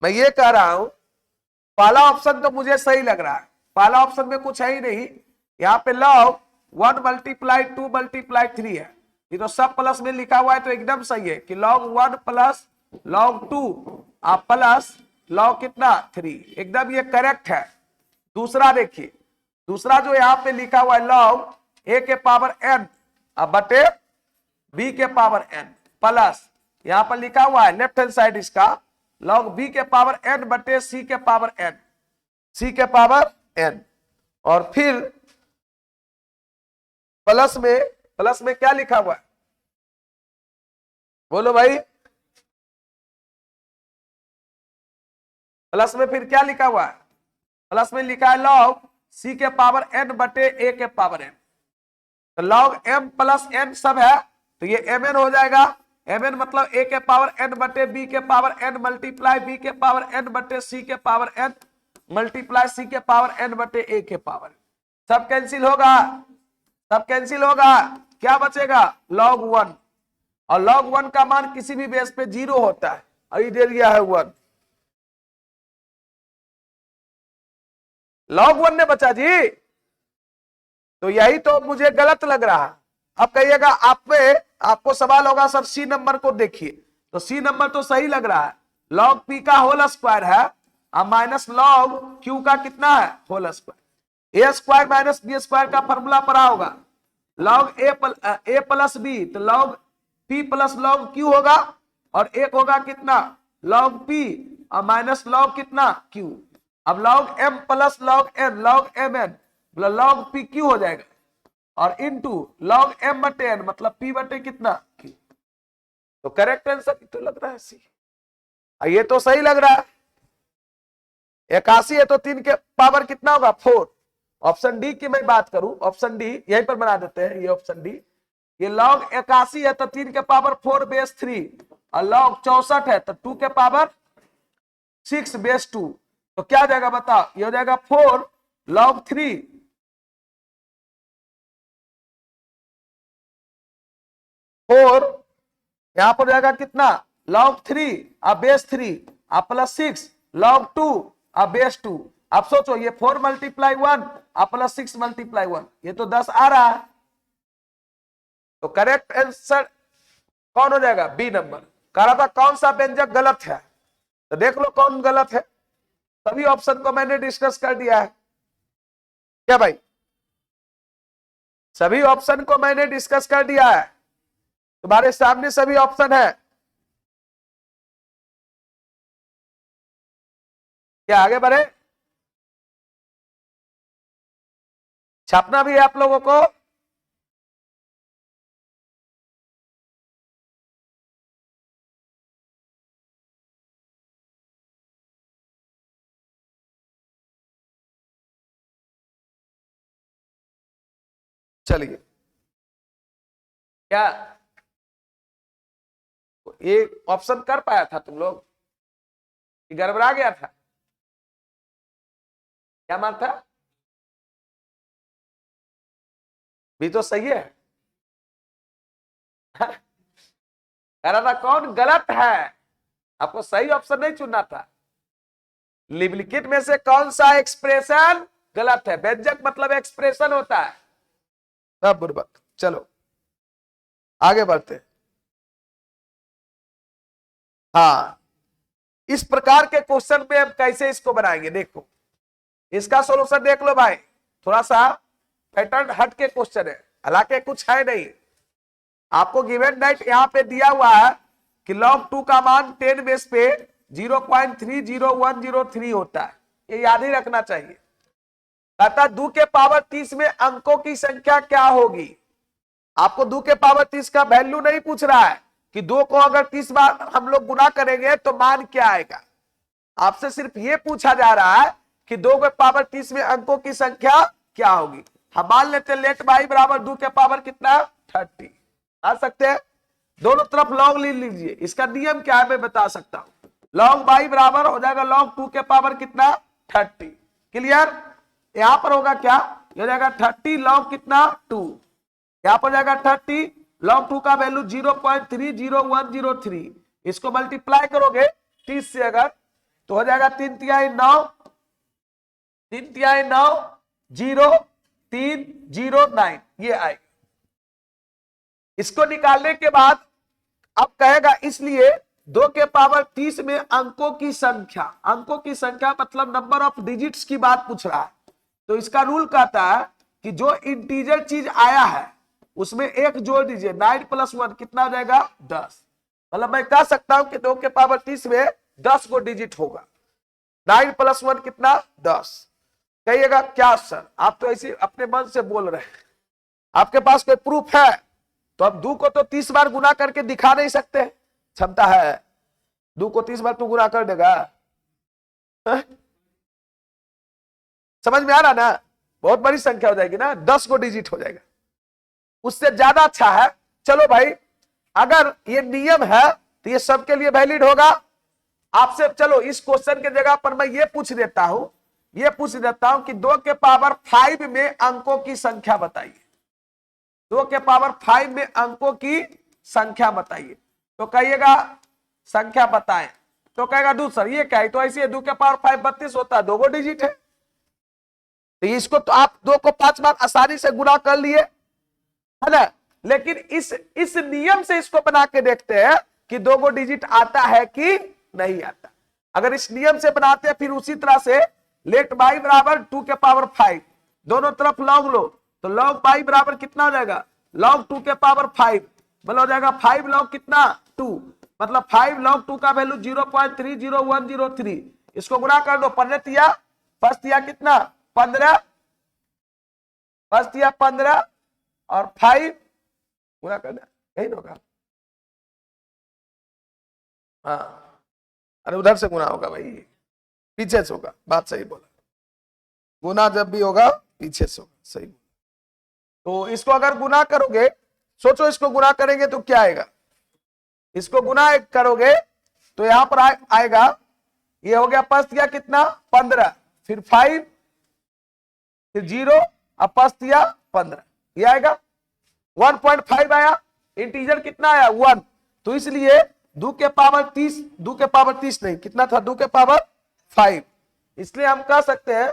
मैं ये कह रहा हूं पहला ऑप्शन तो मुझे सही लग रहा है, पहला ऑप्शन में कुछ है ही नहीं, यहाँ पे log 1 मल्टीप्लाई 2 मल्टीप्लाई 3 है, ये तो सब प्लस में लिखा हुआ है, तो एकदम सही है कि log 1 plus log 2 plus log कितना 3, एकदम ये करेक्ट है। दूसरा देखिए, दूसरा जो यहाँ पे लिखा हुआ है log a के पावर n बटे b के पावर n प्लस यहाँ पर लिखा हुआ है लेफ्ट हैंड साइड इसका log b के पावर n बटे c के पावर n, c के पावर n, और फिर प्लस में क्या लिखा हुआ है, बोलो भाई, प्लस में फिर क्या लिखा हुआ है, प्लस में लिखा है log c के पावर n बटे a के पावर n, तो log m प्लस n सब है तो ये mn हो जाएगा। mn मतलब a के पावर n बटे b के पावर n मल्टीप्लाई b के पावर n बटे c के पावर n मल्टीप्लाई c के पावर n बटे a के पावर, सब कैंसिल होगा, सब कैंसिल होगा, क्या बचेगा log 1, और log 1 का मान किसी भी बेस पे 0 होता है, और दे दिया है 1, log 1 ने बचा जी, तो यही तो मुझे गलत लग रहा है। अब कहिएगा आपको सवाल होगा सर सी नंबर को देखिए, तो सी नंबर तो सही लग रहा है, log p का होल स्क्वायर है और माइनस log q का कितना है whole square, a square minus B square का फॉर्मूला पढ़ा होगा, log a प्लस बी तो log p plus log q होगा, और एक होगा कितना log p और माइनस log कितना q, अब log m plus log n log mn log p q हो जाएगा, और इनटू log m बटे n मतलब p बटे कितना q, तो करेक्ट आंसर तो लग रहा है सी, ये तो सही लग रहा है। 81 है तो 3 के पावर कितना होगा 4, ऑप्शन डी की मैं बात करूं, ऑप्शन डी यहीं पर बना देते हैं, ये ऑप्शन डी, ये log 81 है तो 3 के पावर 4 बेस 3, और log 64 है तो 2 के पावर 6 बेस 2, तो क्या हो जाएगा बताओ, ये हो जाएगा 4 log 3 4, यहां पर जाएगा कितना log 3 base 3 plus 6 log 2 base 2, आप सोचो ये 4 मल्टीप्लाई 1 प्लस 6 मल्टीप्लाई 1, ये तो 10 आ रहा है, तो करेक्ट आंसर कौन हो जाएगा बी नंबर। कह रहा था कौन सा व्यंजक गलत है, तो देख लो कौन गलत है, सभी ऑप्शन को मैंने डिस्कस कर दिया है, क्या भाई, सभी ऑप्शन को मैंने डिस्कस कर दिया है, तुम्हारे सामने सभी ऑप्शन है, क्या आगे बढ़े, छापना भी है आप लोगों को, चलिए क्या एक ऑप्शन कर पाया था तुम लोग, गड़बड़ा गया था, क्या मान था, भी तो सही है, कह रहा था कौन गलत है, आपको सही ऑप्शन नहीं चुनना था, निम्नलिखित में से कौन सा एक्सप्रेशन गलत है, व्यंजक मतलब एक्सप्रेशन होता है, सब बुर्बक, चलो आगे बढ़ते, हाँ इस प्रकार के क्वेश्चन में हम कैसे इसको बनाएंगे, देखो इसका सॉल्यूशन देख लो भाई, थोड़ा सा पैटर्न हट के क्वेश्चन है, हालांकि कुछ है नहीं, आपको गिवन दैट यहां पे दिया हुआ है कि log 2 का मान 10 बेस पे 0.30103 होता है, ये याद ही रखना चाहिए। कहता 2 के पावर 30 में अंकों की संख्या क्या होगी, आपको 2 के पावर 30 का वैल्यू नहीं पूछ रहा है कि 2 को अगर 30 बार हम लोग गुना करेंगे तो मान क्या आएगा, आपसे सिर्फ ये पूछा जा रहा है कि 2 के पावर 30 में अंकों की संख्या क्या होगी। हम मान लेते हैं लेट y बराबर 2 के पावर कितना 30, आ सकते हैं, दोनों तरफ log ले लीजिए, इसका नियम क्या है मैं बता सकता हूं, log y बराबर हो जाएगा log 2 के पावर कितना 30, क्लियर, यहां पर होगा क्या, ये हो जाएगा 30 log कितना 2, यहां पर जाएगा 30 log 2 का वैल्यू 0.30103, इसको मल्टीप्लाई करोगे 30 से अगर तो हो जाएगा 3 तिहाई 9 0 3 0 9, ये आएगा, इसको निकालने के बाद अब कहेगा इसलिए 2 के पावर 30 में अंकों की संख्या, अंकों की संख्या मतलब नंबर ऑफ डिजिट्स की बात पूछ रहा है। तो इसका रूल कहता है कि जो इंटीजर चीज आया है उसमें एक जोड़ दीजिए, 9 + 1 कितना हो जाएगा 10। मतलब मैं कह सकता हूं कि 2 के पावर 30 में 10 को डिजिट होगा। 9 + 1 कितना 10। कहिएगा क्या सर आप तो ऐसे अपने मन से बोल रहे हैं, आपके पास कोई प्रूफ है? तो अब 2 को तो 30 बार गुना करके दिखा नहीं सकते, क्षमता है 2 को 30 बार तू गुना कर देगा? समझ में आ रहा ना? बहुत बड़ी संख्या हो जाएगी ना, 10 को डिजिट हो जाएगा, उससे ज्यादा अच्छा है। चलो भाई अगर ये नियम है तो ये सबके लिए वैलिड होगा। आपसे चलो इस क्वेश्चन के जगह पर मैं ये पूछ देता हूं, कि 2 के पावर 5 में अंकों की संख्या बताइए। 2 के पावर 5 में अंकों की संख्या बताइए। तो कहिएगा संख्या बताएं, तो कहेगा डू सर ये क्या है? तो ऐसे 2 के पावर 5 32 होता है, 2 डिजिट है। तो इसको तो आप 2 को 5 बार आसानी से गुना कर लिए, है ना? लेकिन इस नियम से इसको बना के देखते हैं कि 2 डिजिट आता है कि नहीं आता। अगर इस नियम से बनाते हैं फिर उसी तरह से लेट y बराबर 2 के पावर 5, दोनों तरफ लॉग लो, तो log y बराबर कितना हो जाएगा log 2 के पावर 5, मतलब हो जाएगा 5 log कितना 2, मतलब 5 log 2 का वैल्यू 0.30103। इसको गुना कर दो, 15 कितना 15, 15 और 5 गुना कर दे, यही होगा। हाँ अरे उधर से गुना होगा भाई, पीछे से होगा, बात सही बोला। गुना जब भी होगा पीछे से होगा, सही बोला। तो इसको अगर गुना करोगे, सोचो इसको गुना करेंगे तो क्या आएगा? इसको गुना करोगे तो यहां पर आएगा, ये हो गया 5 कितना 15, फिर 5, फिर 0, अब 15, ये आएगा 1.5 आया, इंटीजर कितना आया 1। तो इसलिए 2 के पावर 30, 2 के पावर 30 नहीं, कितना था 2 के पावर 5। इसलिए हम कह सकते हैं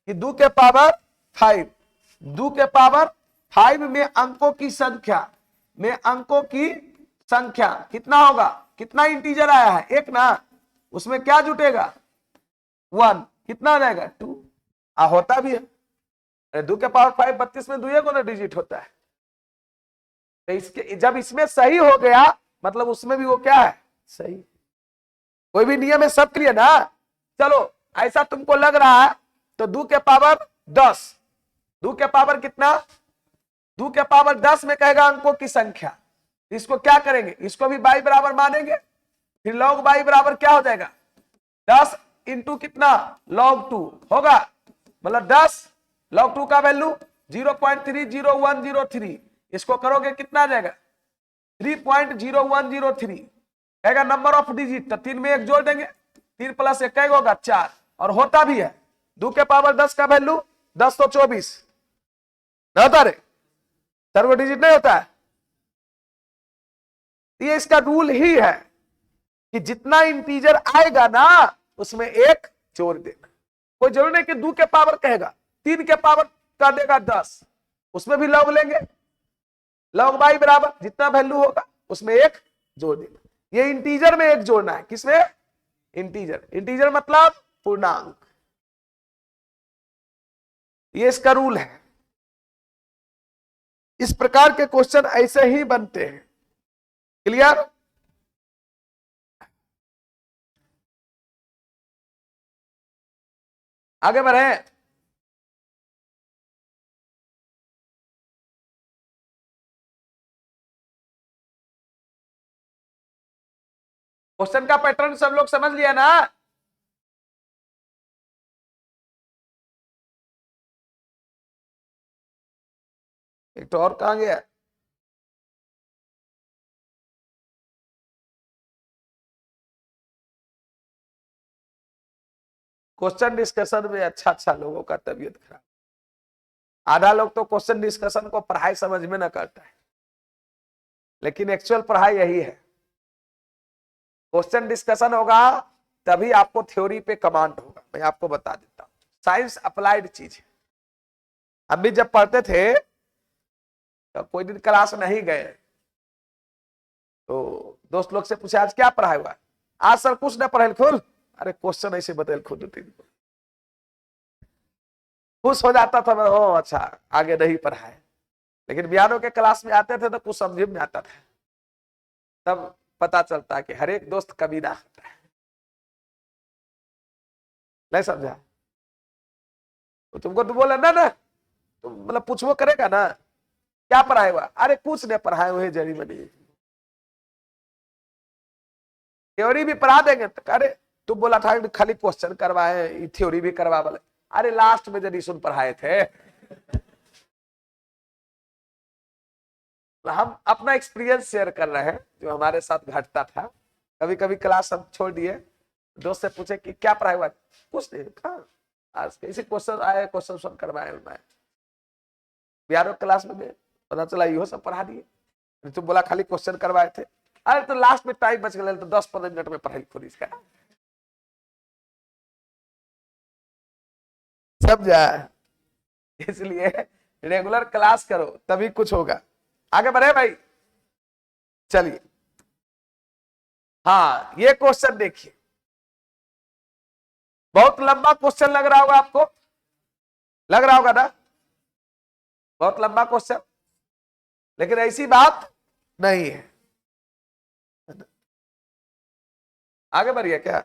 कि 2 के पावर 5, 2 के पावर 5 में अंकों की संख्या कितना होगा? कितना इंटीजर आया है? 1 ना, उसमें क्या जुटेगा 1, कितना आ जाएगा 2। होता भी है 2 के पावर 5 32 में 2 को ना डिजिट होता है। तो इसके जब इसमें सही हो गया मतलब उसमें भी वो क्या है सही। कोई भी नियम है सब के लिए ना। चलो ऐसा तुमको लग रहा है तो 2 के पावर 10, 2 के पावर कितना 2 के पावर 10 में कहेगा अंकों की संख्या। इसको क्या करेंगे? इसको भी y बराबर मानेंगे, फिर log y बराबर क्या हो जाएगा 10 इंटू कितना log 2 होगा, मतलब 10 log 2 का वैल्यू 0.30103। इसको करोगे कितना आ जाएगा 3.0103। कहेगा नंबर ऑफ डिजिट, तो 3 में 1 जोड़ देंगे, 3 + 1 होगा 4, और होता भी है 2 के पावर 10 का वैल्यू 10 तो 24 नहीं होता रे, 4 डिजिट नहीं होता है। ये इसका रूल ही है कि जितना इंटीजर आएगा ना उसमें 1 जोड़ देना। कोई जरूरी नहीं कि 2 के पावर कहेगा, 3 के पावर कर देगा 10, उसमें भी लॉग लेंगे, log y बराबर जितना वैल्यू होगा उसमें 1 जोड़ देना। ये इंटीजर में 1 जोड़ना है, किसमें इंटीजर मतलब पूर्णांक। ये इसका रूल है। इस प्रकार के क्वेश्चन ऐसे ही बनते हैं। क्लियर? आगे बढ़े। क्वेश्चन का पैटर्न सब लोग समझ लिया ना? एक तो और कहां गया? क्वेश्चन डिस्कशन में अच्छा लोगों का तबीयत खराब। आधा लोग तो क्वेश्चन डिस्कशन को पढ़ाई समझ में ना करता है, लेकिन एक्चुअल पढ़ाई यही है। क्वेश्चन डिस्कशन होगा तभी आपको थ्योरी पे कमांड होगा। मैं आपको बता देता हूं, साइंस अप्लाइड चीज है। हम भी जब पढ़ते थे तो कोई दिन क्लास नहीं गए, तो दोस्त लोग से पूछे आज क्या पढ़ाया हुआ? आज सर कुछ ना पढ़े खुद। अरे क्वेश्चन ऐसे बदल खुद 2-3 खुश हो जाता था मैं, ओ अच्छा आगे नहीं पढ़ाए। लेकिन बिहारों के क्लास में आते थे तो कुछ समझ में आता था, तब पता चलता है कि हर एक दोस्त कमीना होता है। नहीं समझा? तो तुमको तो बोला ना तुम मतलब पूछो करेगा ना क्या पढ़ाए हुआ? अरे कुछ नहीं पढ़ाए हुए जरी बनी, थ्योरी भी पढ़ा देंगे। तो अरे तुम बोला था खाली क्वेश्चन करवाए, थ्योरी भी करवा बोले। अरे लास्ट में जब सुन पढ़ाए थे। हम अपना एक्सपीरियंस शेयर कर रहे हैं जो हमारे साथ घटता था। कभी कभी क्लास हम छोड़ दिए, दोस्त से पूछे कि क्या पढ़ाई हुआ? कुछ नहीं, कहा आज कैसे क्वेश्चन आए, क्वेश्चन सॉल्व करवाए बिहार क्लास में पता चला इहो सब पढ़ा दिए। तुम बोला खाली क्वेश्चन करवाए थे। अरे तो लास्ट में टाइम बच गया तो 10-15 मिनट में पढ़ाई खुद इसका समझा। इसलिए रेगुलर क्लास करो तभी कुछ होगा। आगे बढ़े भाई, चलिए। हाँ ये क्वेश्चन देखिए, बहुत लंबा क्वेश्चन लग रहा होगा आपको, लग रहा होगा ना बहुत लंबा क्वेश्चन, लेकिन ऐसी बात नहीं है। आगे बढ़िए क्या?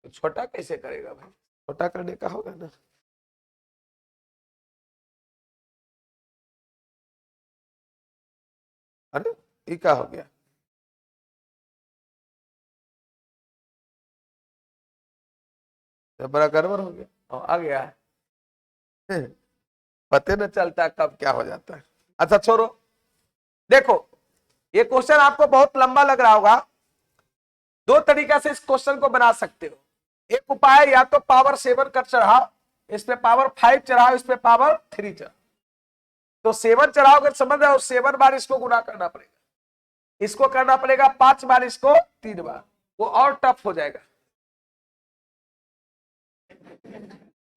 तो छोटा कैसे करेगा भाई? छोटा करने का होगा ना। अरे ये क्या हो गया? तो बड़ा गड़बड़ हो गया, आ गया पते न चलता कब क्या हो जाता है। अच्छा छोड़ो, देखो ये क्वेश्चन आपको बहुत लंबा लग रहा होगा। दो तरीका से इस क्वेश्चन को बना सकते हो। एक उपाय या तो पावर 7 कर चढ़ाओ, इस पे पावर 5 चढ़ाओ, इस पे पावर 3 चढ़ाओ। तो 7 चढ़ाओगे समझ रहे हो, 7 बार इसको गुना करना पड़ेगा, इसको करना पड़ेगा 5 बार, इसको 3 बार, वो और टफ हो जाएगा,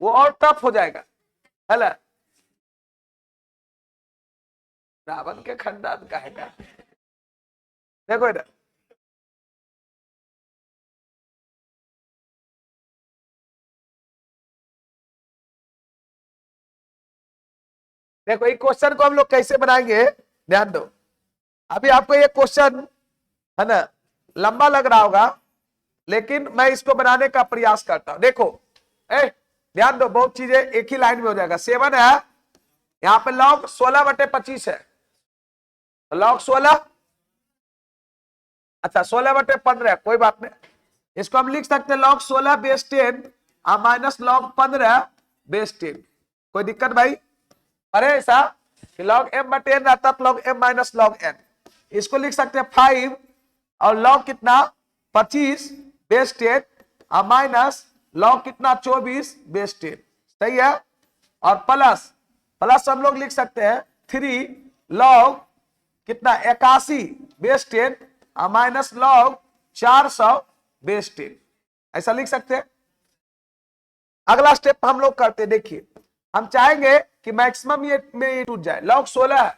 वो और टफ हो जाएगा है ना। रावण के खानदान का है क्या? देखो इधर, देखो ये क्वेश्चन को हम लोग कैसे बनाएंगे, ध्यान दो। अभी आपको ये क्वेश्चन है ना लंबा लग रहा होगा, लेकिन मैं इसको बनाने का प्रयास करता हूं। देखो ध्यान दो, बहुत चीजें एक ही लाइन में हो जाएगा। 7 है, यहां पे लॉग 16/25 है, लॉग 16, अच्छा 16/15 है, कोई बात नहीं। इसको हम लिख सकते हैं log 16 base 10 minus log 15 base 10। कोई दिक्कत भाई? अरे ऐसा कि लॉग m/n रहता तो log m minus log n, इसको लिख सकते हैं 5 और लॉग कितना 25 बेस 10 माइनस लॉग कितना 24 बेस 10, सही है। और प्लस प्लस हम लोग लिख सकते हैं 3 लॉग कितना 81 बेस 10 माइनस लॉग 400 बेस 10, ऐसा लिख सकते हैं। अगला स्टेप हम लोग करते हैं, देखिए हम चाहेंगे कि मैक्सिमम ये टूट जाए। लॉग 16 है,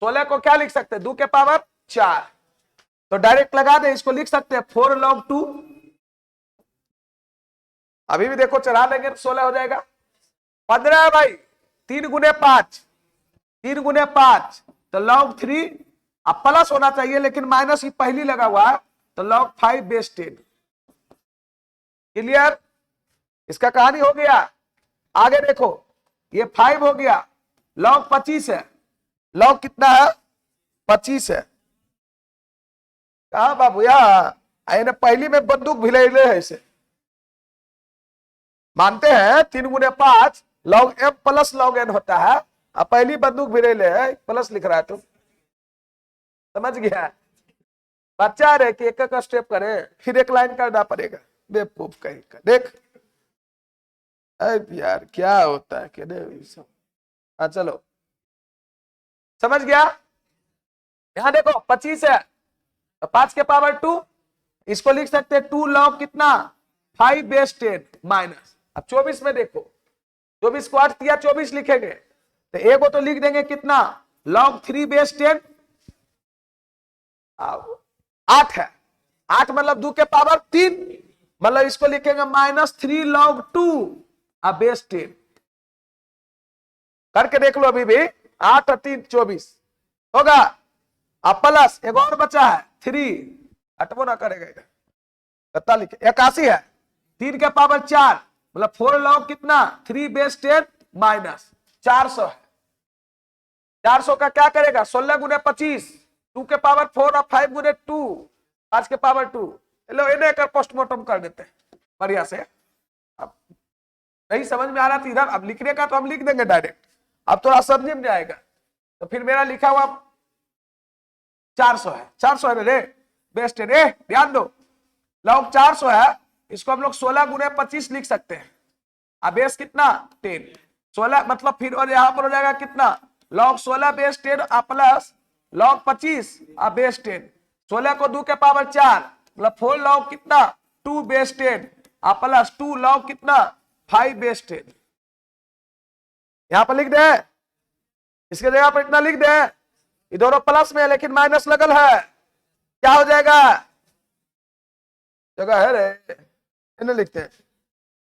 16 को क्या लिख सकते हैं 2 के पावर 4, तो डायरेक्ट लगा दे, इसको लिख सकते हैं 4 log 2। अभी भी देखो चढ़ा देंगे तो 16 हो जाएगा। 15 है भाई, 3 गुने 5, 3 गुने 5 तो log 3, अब प्लस होना चाहिए लेकिन माइनस ही पहली लगा हुआ है, तो log 5 बेस 10। क्लियर? इसका कहानी हो गया। आगे देखो ये 5 हो गया, log 25 है, log कितना है 25 है। कहा बाबू यार पहली में बंदूक भिले है इसे, मानते हैं 3 गुने 5 log m plus log n होता है, अब पहली बंदूक भिले है प्लस लिख रहा है, तुम समझ गया? बच्चा रहे कि एक एक स्टेप करे फिर एक लाइन करना पड़ेगा, बेवकूफ कहीं का। देख यार क्या होता है कि नहीं सब। हाँ चलो समझ गया। यहां देखो 25 है तो 5 के पावर 2 इसको लिख सकते हैं 2 log कितना 5 बेस 10 माइनस। अब 24 में देखो, 24 को 8 दिया 24 लिखेंगे, तो ए को तो लिख देंगे कितना log 3 बेस 10, 8 है, 8 मतलब 2 के पावर 3, मतलब इसको लिखेंगे -3 log 2 अब बेस 10। करके देख लो, अभी भी 8 और 3 24 होगा। अब प्लस एक और बचा है 3, हटवो ना करेगा, कितना लिखे 81 है, 3 के पावर 4 मतलब 4 log कितना 3 बेस 10 माइनस 400 है। 400 का क्या करेगा 16 गुने 25, 2 के पावर 4 और 5 गुने 2 5 के पावर 2। लो इन्हें कर पोस्टमार्टम कर देते हैं बढ़िया से। अब नहीं समझ में आ रहा था इधर, अब लिखने का तो हम लिख देंगे डायरेक्ट, अब थोड़ा समझ में आएगा। तो फिर मेरा लिखा हुआ 400 है, 400 है मेरे बेस्ट है, ध्यान दो log 400 है, इसको हम लोग 16 गुने 25 लिख सकते हैं। अब बेस कितना 10, 16 मतलब फिर और यहां पर हो जाएगा कितना log 16 base 10 plus log 25 base 10, 16 को 2 के पावर 4 मतलब 4 log कितना 2 बेस 10 प्लस 2 log कितना 5 बेस 10। यहां पर लिख दे, इसके जगह पर इतना लिख दे, ये दोनों प्लस में है लेकिन माइनस लगल है, क्या हो जाएगा जगह है रे, इन्हें लिखते हैं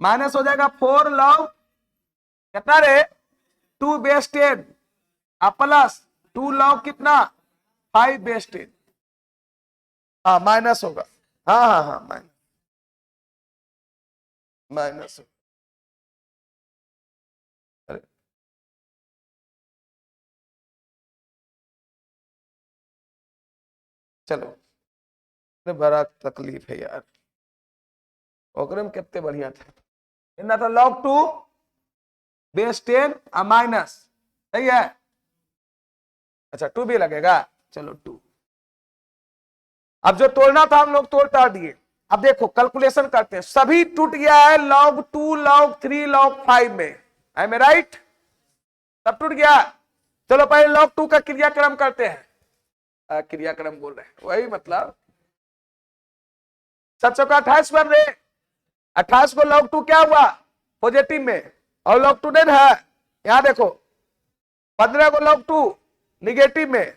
माइनस हो जाएगा 4 log कितना रे 2 बेस 10 प्लस 2 log कितना 5 बेस 10। हाँ माइनस होगा, हाँ हाँ हाँ माइनस माइनस होगा। चलो बड़ा तकलीफ है यार, ओकरे में कितने बढ़िया थे ना, तो log 2 बेस 10 माइनस, सही है। अच्छा 2 भी लगेगा, चलो 2। अब जो तोड़ना था हम लोग तोड़ ताड़ दिए। अब देखो कैलकुलेशन करते हैं, सभी टूट गया है log 2 log 3 log 5 में, आई एम राइट, सब टूट गया। चलो पहले log 2 का क्रियाक्रम करते हैं, क्रियाक्रम बोल रहे हैं वही मतलब 7 का 28 बन रहे, 28 को log 2 क्या हुआ पॉजिटिव में, और log 2 नहीं है, यहां देखो 15 को log 2 निगेटिव में,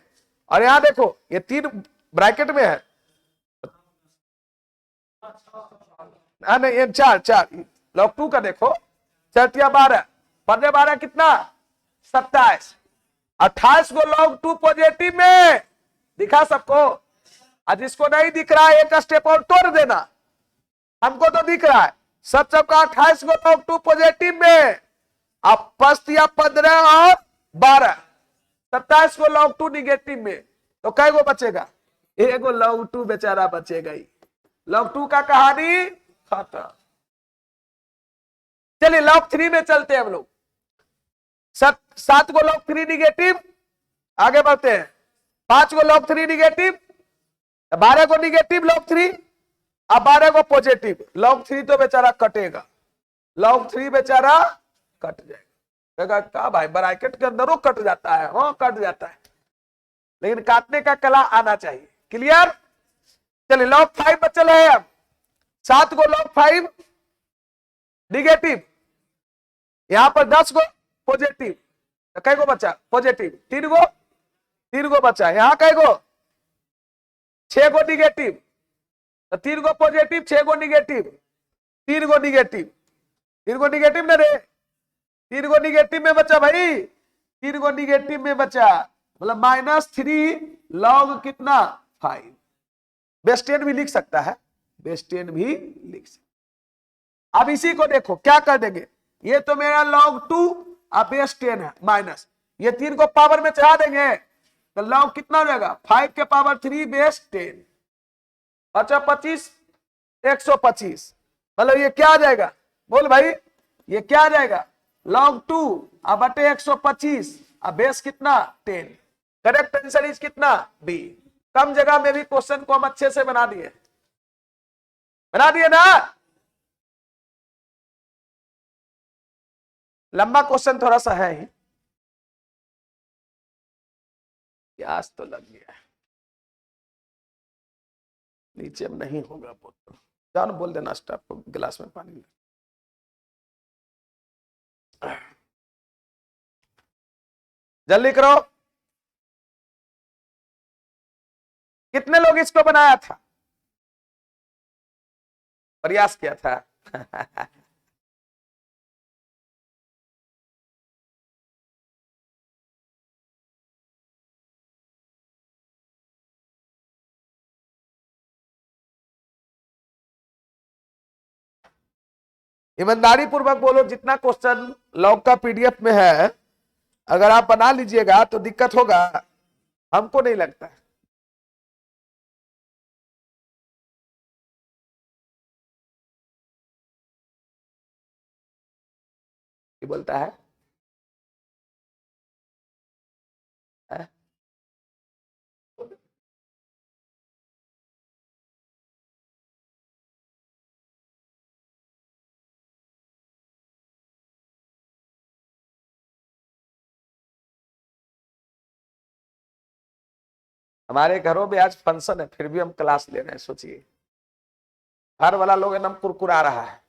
और यहां देखो ये 3 ब्रैकेट में है, नहीं ये 4 log 2 का देखो 4 12 15 12 कितना 27, 28 को log 2 पॉजिटिव में दिखा सबको, आज इसको नहीं दिख रहा है एक स्टेप और तोड़ देना, हमको तो दिख रहा है 7 का 28 को log 2 पॉजिटिव में, अब 15 और 12 27 को log 2 निगेटिव में, तो कै गो बचेगा, एक गो log 2 बेचारा बचेगा ही, log 2 का कहानी खत्म। चलिए log 3 में चलते हैं हम लोग, 7 को log 3 निगेटिव, आगे बढ़ते हैं 5 को log 3 निगेटिव, 12 को निगेटिव log 3, अब 12 को पॉजिटिव log 3, तो बेचारा कटेगा, log 3 बेचारा कट जाएगा। क्या भाई ब्रैकेट के अंदर वो कट जाता है, हाँ कट जाता है, लेकिन काटने का कला आना चाहिए, क्लियर। चलिए log 5 बचल है, अब 7 को log 5 निगेटिव, यहां पर 10 को पॉजिटिव, तो कै गो बचा पॉजिटिव 3 गो बचा, यहां कै गो 6 गो निगेटिव, तो 3 गो पॉजिटिव 6 गो निगेटिव, 3 गो निगेटिव, 3 गो निगेटिव ना रे, 3 गो निगेटिव में बचा भाई, 3 गो निगेटिव में बचा, मतलब -3 log कितना 5, बेस 10 भी लिख सकता है, बेस 10 भी लिख सकता। अब इसी को देखो क्या कर देंगे, ये तो मेरा log 2 अब बेस 10 है माइनस, ये 3 को पावर में चढ़ा देंगे, तो log कितना हो जाएगा 5 के पावर 3 बेस 10, अच्छा 25 125, मतलब ये क्या आ जाएगा बोल भाई, ये क्या आ जाएगा log 2 अब बटे 125 अब बेस कितना 10, करेक्ट आंसर इज कितना बी। कम जगह में भी क्वेश्चन को हम अच्छे से बना दिए ना, लंबा क्वेश्चन थोड़ा सा है ही, प्यास तो लग गया है। नीचे में नहीं होगा बोतल, जान बोल देना स्टाफ को गिलास में पानी ले। जल्दी करो। कितने लोग इसको बनाया था, प्रयास किया था? ईमानदारी पूर्वक बोलो, जितना क्वेश्चन लॉग का पीडीएफ में है अगर आप बना लीजिएगा तो दिक्कत होगा, हमको नहीं लगता है। ये बोलता है, है? हमारे घरों में आज फंक्शन है फिर भी हम क्लास ले रहे हैं, सोचिए। हर वाला लोग एकदम कुरकुरा रहा है।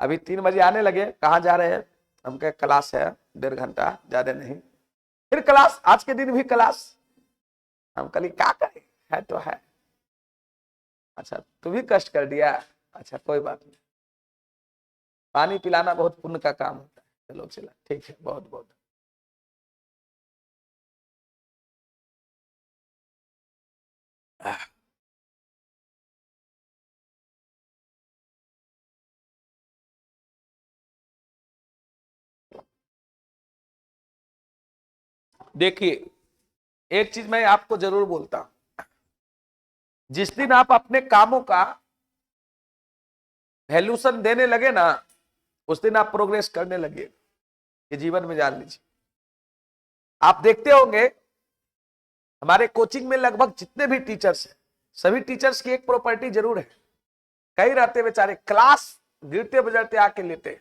अभी 3 बजे आने लगे, कहाँ जा रहे हैं? हम कहे क्लास है 1.5 घंटा, ज्यादा नहीं। फिर क्लास, आज के दिन भी क्लास। हम कल क्या करें, है तो है। अच्छा तू भी कष्ट कर दिया, अच्छा कोई बात नहीं। पानी पिलाना बहुत पुण्य का काम होता है। चलो चला, ठीक है, बहुत बहुत। देखिए, एक चीज मैं आपको जरूर बोलता हूं, जिस दिन आप अपने कामों का वैल्यूशन देने लगे ना, उस दिन आप प्रोग्रेस करने लगे। ये जीवन में जान लीजिए। आप देखते होंगे हमारे कोचिंग में लगभग जितने भी टीचर्स हैं, सभी टीचर्स की एक प्रॉपर्टी जरूर है, कहीं रहते बेचारे क्लास गिरते बजरते आके लेते।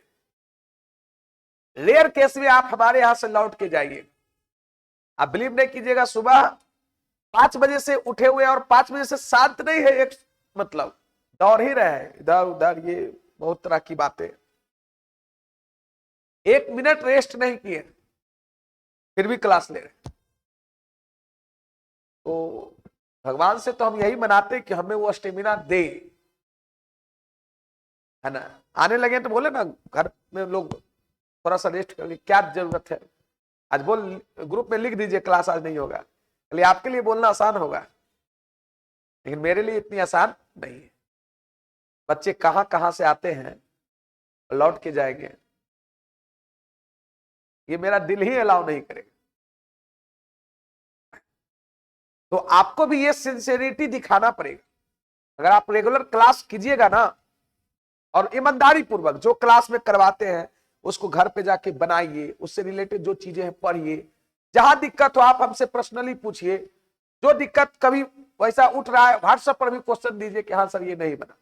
रेयर केस में आप हमारे यहां से लौट के जाइए, आप बिलीव नहीं कीजिएगा, सुबह 5 बजे से उठे हुए और 5 बजे से शांत नहीं है, एक मतलब दौड़ ही रहे हैं इधर उधर, ये बहुत तरह की बातें। 1 मिनट रेस्ट नहीं किए फिर भी क्लास ले रहे। तो भगवान से तो हम यही मनाते कि हमें वो स्टेमिना दे, है ना। आने लगे तो बोले ना, घर में लोग थोड़ा सा रेस्ट करके क्या जरूरत है, आज बोल ग्रुप में लिख दीजिए क्लास आज नहीं होगा। चलिए, आपके लिए बोलना आसान होगा लेकिन मेरे लिए इतनी आसान नहीं है। बच्चे कहां कहां से आते हैं, लौट के जाएंगे, ये मेरा दिल ही अलाउ नहीं करेगा। तो आपको भी ये सिंसियरिटी दिखाना पड़ेगा। अगर आप रेगुलर क्लास कीजिएगा ना, और ईमानदारी पूर्वक जो क्लास में करवाते हैं उसको घर पे जाके बनाइए, उससे रिलेटेड जो चीजें हैं पढ़िए। जहां दिक्कत हो आप हमसे पर्सनली पूछिए, जो दिक्कत कभी वैसा उठ रहा है व्हाट्सएप पर भी क्वेश्चन दीजिए कि हाँ सर ये नहीं बना,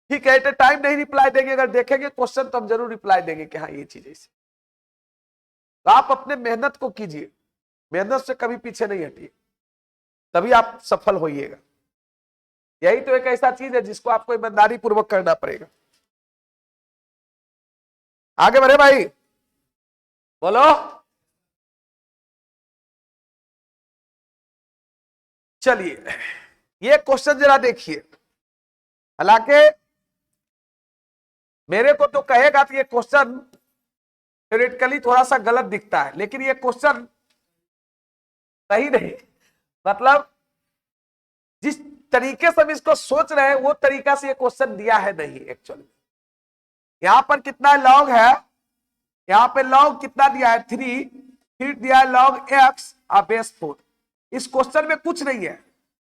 ठीक है। एट ए टाइम नहीं रिप्लाई देंगे, अगर देखेंगे क्वेश्चन तो हम जरूर रिप्लाई देंगे कि हाँ ये चीज ऐसी। तो आप अपने मेहनत को कीजिए, मेहनत से कभी पीछे नहीं हटिए, तभी आप सफल होइएगा। यही तो एक ऐसा चीज है जिसको आपको ईमानदारी पूर्वक करना पड़ेगा। आगे बढ़े भाई, बोलो। चलिए, ये क्वेश्चन जरा देखिए। हालांकि मेरे को तो कहेगा कि ये क्वेश्चन थ्योरेटिकली थोड़ा सा गलत दिखता है, लेकिन ये क्वेश्चन सही नहीं, मतलब जिस तरीके से हम इसको सोच रहे हैं वो तरीका से ये क्वेश्चन दिया है नहीं एक्चुअली। यहां पर कितना लॉग है, यहां पे लॉग कितना दिया है 3, फिर दिया है लॉग एक्स और बेस 4। इस क्वेश्चन में कुछ नहीं है,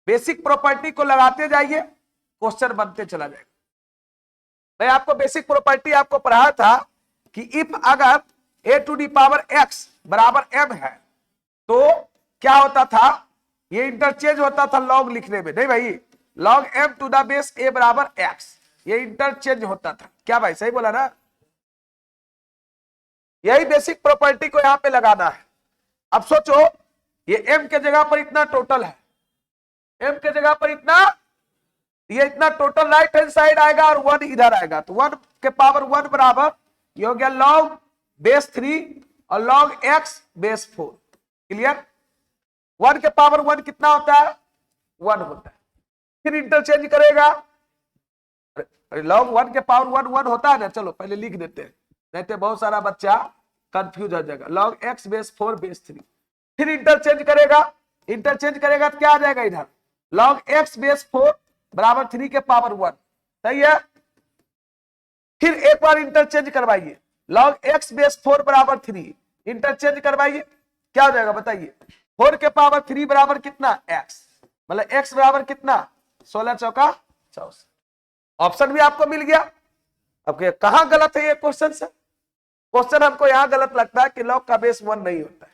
बेसिक प्रॉपर्टी को लगाते जाइए, क्वेश्चन बनते चला जाएगा। मैं आपको बेसिक प्रॉपर्टी आपको पढ़ाया था कि इफ अगर a to the power x बराबर m है तो क्या होता था, ये इंटरचेंज होता था लॉग लिखने में, नहीं भाई, log m to the base a बराबर x, ये इंटरचेंज होता था। क्या भाई सही बोला ना? यही बेसिक प्रॉपर्टी को यहां पे लगाना है। अब सोचो, ये m के जगह पर इतना टोटल है, m के जगह पर इतना, ये इतना टोटल राइट हैंड साइड आएगा और 1 इधर आएगा, तो 1 के पावर 1 बराबर ये हो गया log बेस 3 और log x बेस 4। क्लियर? 1 के पावर 1 कितना होता है? 1 होता है। फिर इंटरचेंज करेगा, log 1 के पावर 1 1 होता है ना, चलो पहले लिख देते हैं, नहीं तो बहुत सारा बच्चा कंफ्यूज हो जाएगा। log x बेस 4 बेस 3, फिर इंटरचेंज करेगा, इंटरचेंज करेगा तो क्या आ जाएगा इधर, log x बेस 4 बराबर 3 के पावर 1। सही है? फिर एक बार इंटरचेंज करवाइए, log x बेस 4 बराबर 3, इंटरचेंज करवाइए, क्या हो जाएगा बताइए, 4 के पावर 3 बराबर कितना, x, मतलब x बराबर कितना, 16 चौका 64। ऑप्शन भी आपको मिल गया। अब कहां गलत है ये क्वेश्चन से? क्वेश्चन हमको यहां गलत लगता है कि log का बेस 1 नहीं होता है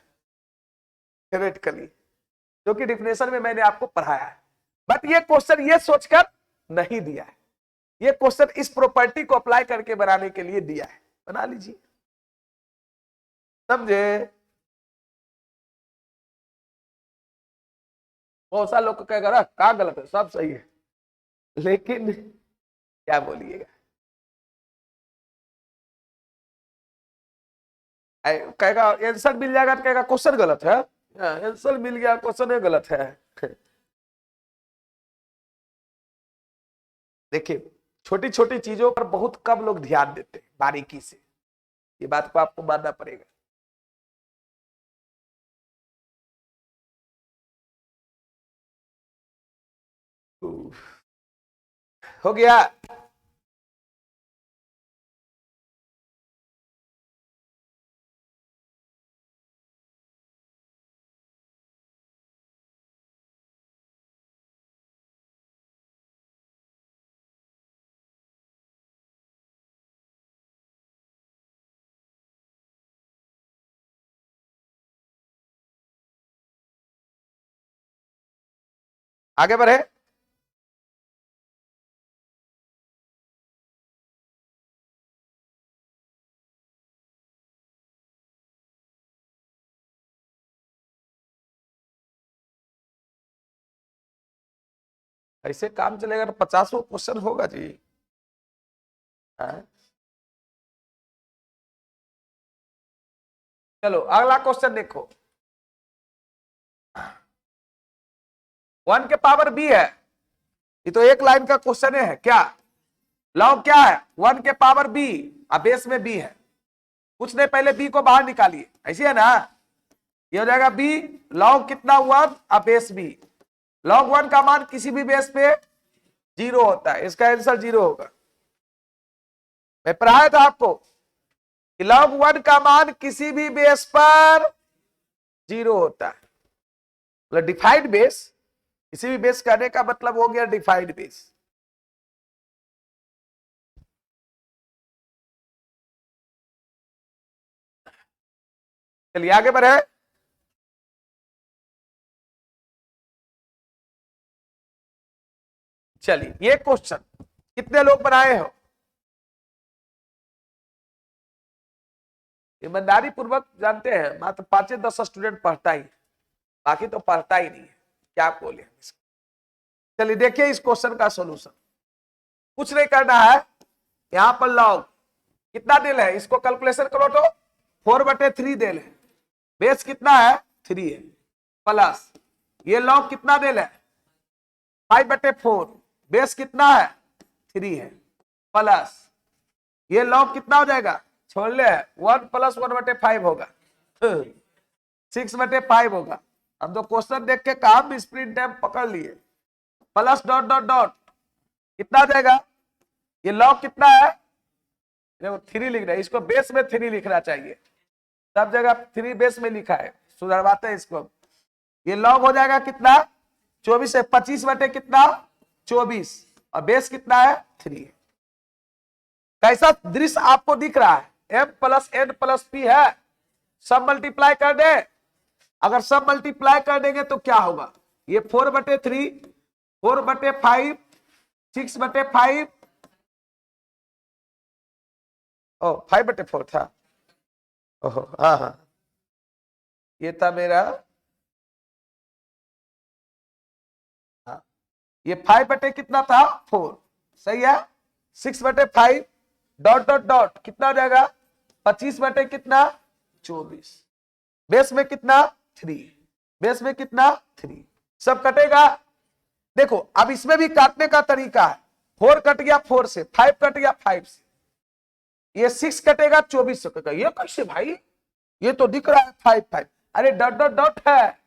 थ्योरेटिकली, जो कि डिफिनेशन में मैंने आपको पढ़ाया है। बट ये क्वेश्चन ये सोचकर नहीं दिया है, ये क्वेश्चन इस प्रॉपर्टी को अप्लाई करके बनाने के लिए दिया है, बना लीजिए। समझे? बहुत सारे लोग को कहेगा क्या गलत है, सब सही है, लेकिन क्या बोलिएगा, कहेगा आंसर मिल जाएगा तो कहेगा क्वेश्चन गलत है, आंसर मिल गया क्वेश्चन गलत है। देखिए छोटी छोटी चीजों पर बहुत कम लोग ध्यान देते हैं बारीकी से, ये बात को आपको मानना पड़ेगा। हो गया? आगे बढ़े। ऐसे काम चलेगा तो 50 क्वेश्चन होगा जी। चलो अगला क्वेश्चन देखो, 1 के पावर b है, ये तो एक लाइन का क्वेश्चन है क्या, लॉग क्या है 1 के पावर b, अब बेस में b है, कुछ नहीं पहले b को बाहर निकालिए, ऐसी है ना, ये हो जाएगा b लॉग कितना 1 अब बेस b, लॉग 1 का मान किसी भी बेस पे 0 होता है, इसका आंसर 0 होगा। मैं पढ़ाया था आपको कि log 1 का मान किसी भी बेस पर 0 होता है, मतलब डिफाइंड बेस, किसी भी बेस कहने का मतलब हो गया डिफाइंड बेस। चलिए आगे बढ़े। चलिए ये क्वेश्चन कितने लोग बनाए हो, ईमानदारी पूर्वक जानते हैं मात्र 5-10 स्टूडेंट पढ़ता ही, बाकी तो पढ़ता ही नहीं है, क्या बोले। चलिए देखिए इस क्वेश्चन का सॉल्यूशन, कुछ नहीं करना है, यहां पर लॉग कितना डेल है इसको कैलकुलेशन करो तो 4/3 डेल है, बेस कितना है 3 है, प्लस ये लॉग कितना डेल है 5/4, बेस कितना है 3 है, प्लस ये लॉग कितना हो जाएगा, छोड़ ले 1 + 1/5 होगा, 6/5 होगा। हम तो क्वेश्चन देख के काम स्प्रिंट टाइम पकड़ लिए, प्लस डॉट डॉट डॉट कितना आ जाएगा, ये लॉग कितना है, देखो 3 लिख रहा है, इसको बेस में 3 लिखना चाहिए, सब जगह 3 बेस में लिखा है, सुधरवाते हैं इसको। ये लॉग हो जाएगा कितना 24 है, 25 बटे कितना 24, और बेस कितना है 3। कैसा दृश्य आपको दिख रहा है, m + n + p है, सब मल्टीप्लाई कर दे, अगर सब मल्टीप्लाई कर देंगे तो क्या होगा, ये 4/3, 4/5, 6/5, 5/4 था, ओहो हाँ हाँ, ये था मेरा, हाँ ये 5 बटे कितना था 4, सही है। 6 बटे 5 डॉट डॉट डॉट कितना हो जाएगा 25 बटे कितना 24, बेस में कितना 3, बेस में कितना 3, सब कटेगा। देखो अब इसमें भी काटने का तरीका है, 4 कट गया 4 से, 5 कट गया 5 से, ये 6 कटेगा 24 से कटेगा। ये कैसे भाई, ये तो दिख रहा है 5 5, अरे डॉट डॉट डॉट है।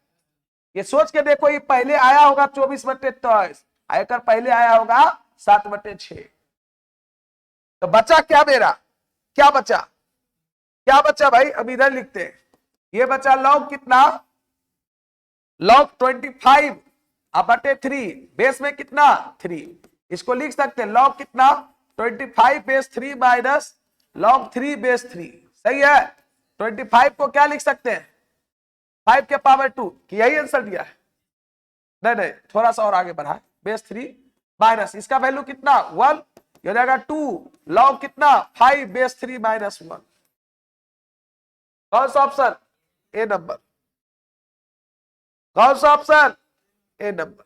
ये सोच के देखो, ये पहले आया होगा 24 बटे 23, आयकर पहले आया होगा 7 बटे 6। तो बचा क्या मेरा, क्या बचा, क्या बचा भाई, अब इधर लिखते हैं। ये बचा लॉग कितना, लॉग 25 अब बटे 3, बेस में कितना 3, इसको लिख सकते हैं लॉग कितना 25 बेस 3 माइनस लॉग 3 बेस 3, सही है। 25 को क्या लिख सकते हैं 5 के पावर 2, कि यही आंसर दिया है, नहीं नहीं थोड़ा सा और आगे बढ़ा, बेस 3 माइनस इसका वैल्यू कितना 1, ये हो जाएगा 2 लॉग कितना 5 बेस 3 माइनस 1। कौन सा ऑप्शन, ए नंबर, कौन सा ऑप्शन, ए नंबर।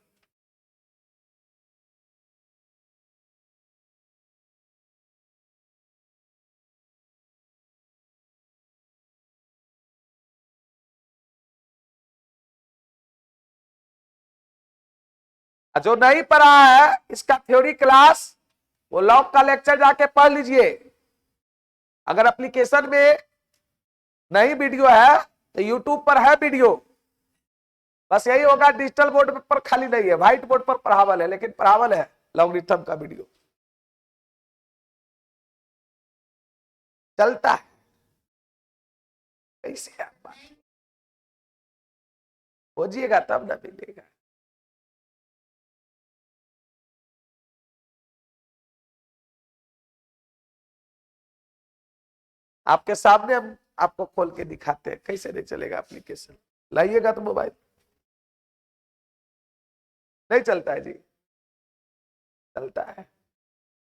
जो नहीं पढ़ा है इसका थ्योरी क्लास, वो लॉग का लेक्चर जाके पढ़ लीजिए। अगर एप्लीकेशन में नहीं वीडियो है तो यूट्यूब पर है वीडियो, बस यही होगा डिजिटल बोर्ड पर खाली नहीं है, व्हाइट बोर्ड पर पढ़ावल है, लेकिन पढ़ावल है लॉगरिथम का वीडियो चलता है। कैसे आप खोजिएगा तब ना मिलेगा। आपके सामने हम आपको खोल के दिखाते हैं, कैसे नहीं चलेगा एप्लीकेशन, लाइएगा तो मोबाइल नहीं चलता है जी, चलता है,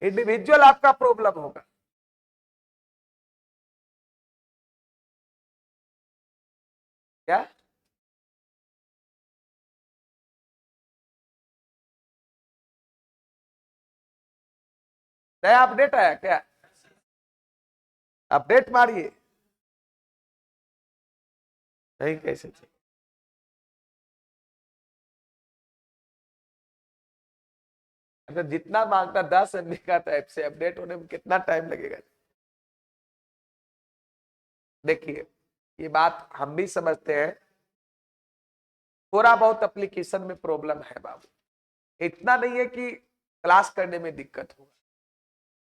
इंडिविजुअल आपका प्रॉब्लम होगा। क्या नया अपडेट आया क्या, अपडेट मारिए, नहीं कैसे चाहिए। अगर जितना मांगता 10 MB का तो ऐप से अपडेट होने में कितना टाइम लगेगा। देखिए ये बात हम भी समझते हैं, थोड़ा बहुत एप्लीकेशन में प्रॉब्लम है बाबू, इतना नहीं है कि क्लास करने में दिक्कत होगा,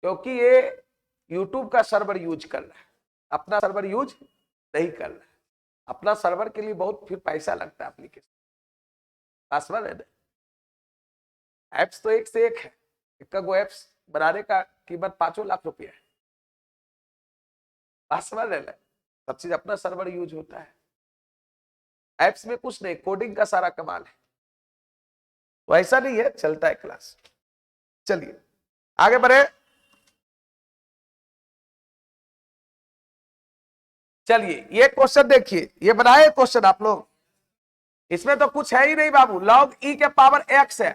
क्योंकि ये YouTube का सर्वर यूज कर रहा है, अपना सर्वर यूज नहीं कर रहा है। अपना सर्वर के लिए बहुत फिर पैसा लगता है एप्लीकेशन, पासवर्ड है ना, एप्स तो एक से एक है, एक गो एप्स बनाने का कीमत 5 लाख रुपया है, पासवर्ड है ना, सब चीज अपना सर्वर यूज होता है। एप्स में कुछ नहीं, कोडिंग का सारा कमाल है, तो ऐसा नहीं है, चलता है क्लास। चलिए आगे बढ़े, चलिए ये क्वेश्चन देखिए, ये बनाए क्वेश्चन आप लोग, इसमें तो कुछ है ही नहीं बाबू, लॉग ई के पावर एक्स है,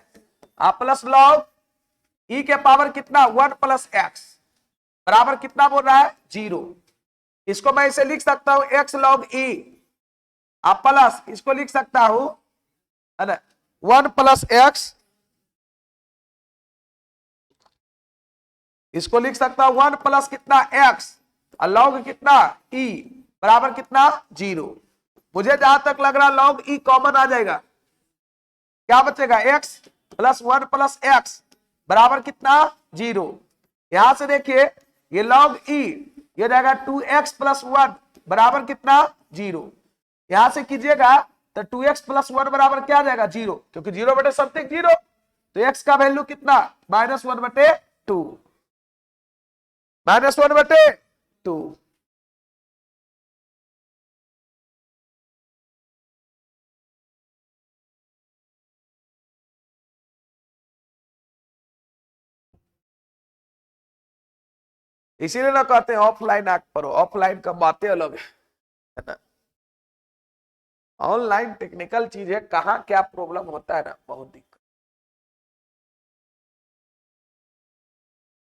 आप प्लस लॉग ई के पावर कितना 1 प्लस एक्स बराबर कितना बोल रहा है 0। इसको मैं इसे लिख सकता हूं एक्स लॉग ई, आप प्लस इसको लिख सकता हूं है ना 1 प्लस एक्स, इसको लिख सकता हूं 1 प्लस कितना एक्स और लॉग कितना ई बराबर कितना 0। मुझे जहां तक लग रहा लॉग ई कॉमन आ जाएगा, क्या बचेगा एक्स प्लस 1 प्लस एक्स बराबर कितना 0। यहां से देखिए ये लॉग ई ये जाएगा 2x प्लस 1 बराबर कितना 0, यहां से कीजिएगा तो 2x प्लस 1 बराबर क्या आ जाएगा 0, क्योंकि 0 बटे समथिंग 0, तो x का वैल्यू कितना -1 बटे 2, -1 बटे 2। इसीलिए ना कहते हैं ऑफलाइन आग पढ़ो, ऑफलाइन का बातें अलग है ना, ऑनलाइन टेक्निकल चीज है, कहाँ क्या प्रॉब्लम होता है ना, बहुत दिक्कत।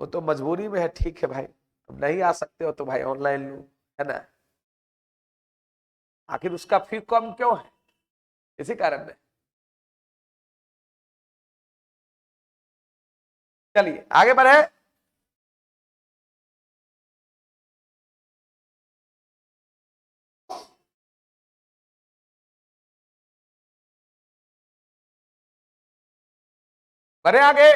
वो तो मजबूरी में है, ठीक है भाई, अब नहीं आ सकते हो तो भाई ऑनलाइन लो, है ना। आखिर उसका फी कम क्यों है, इसी कारण में। चलिए आगे बढ़े। बढ़े आगे।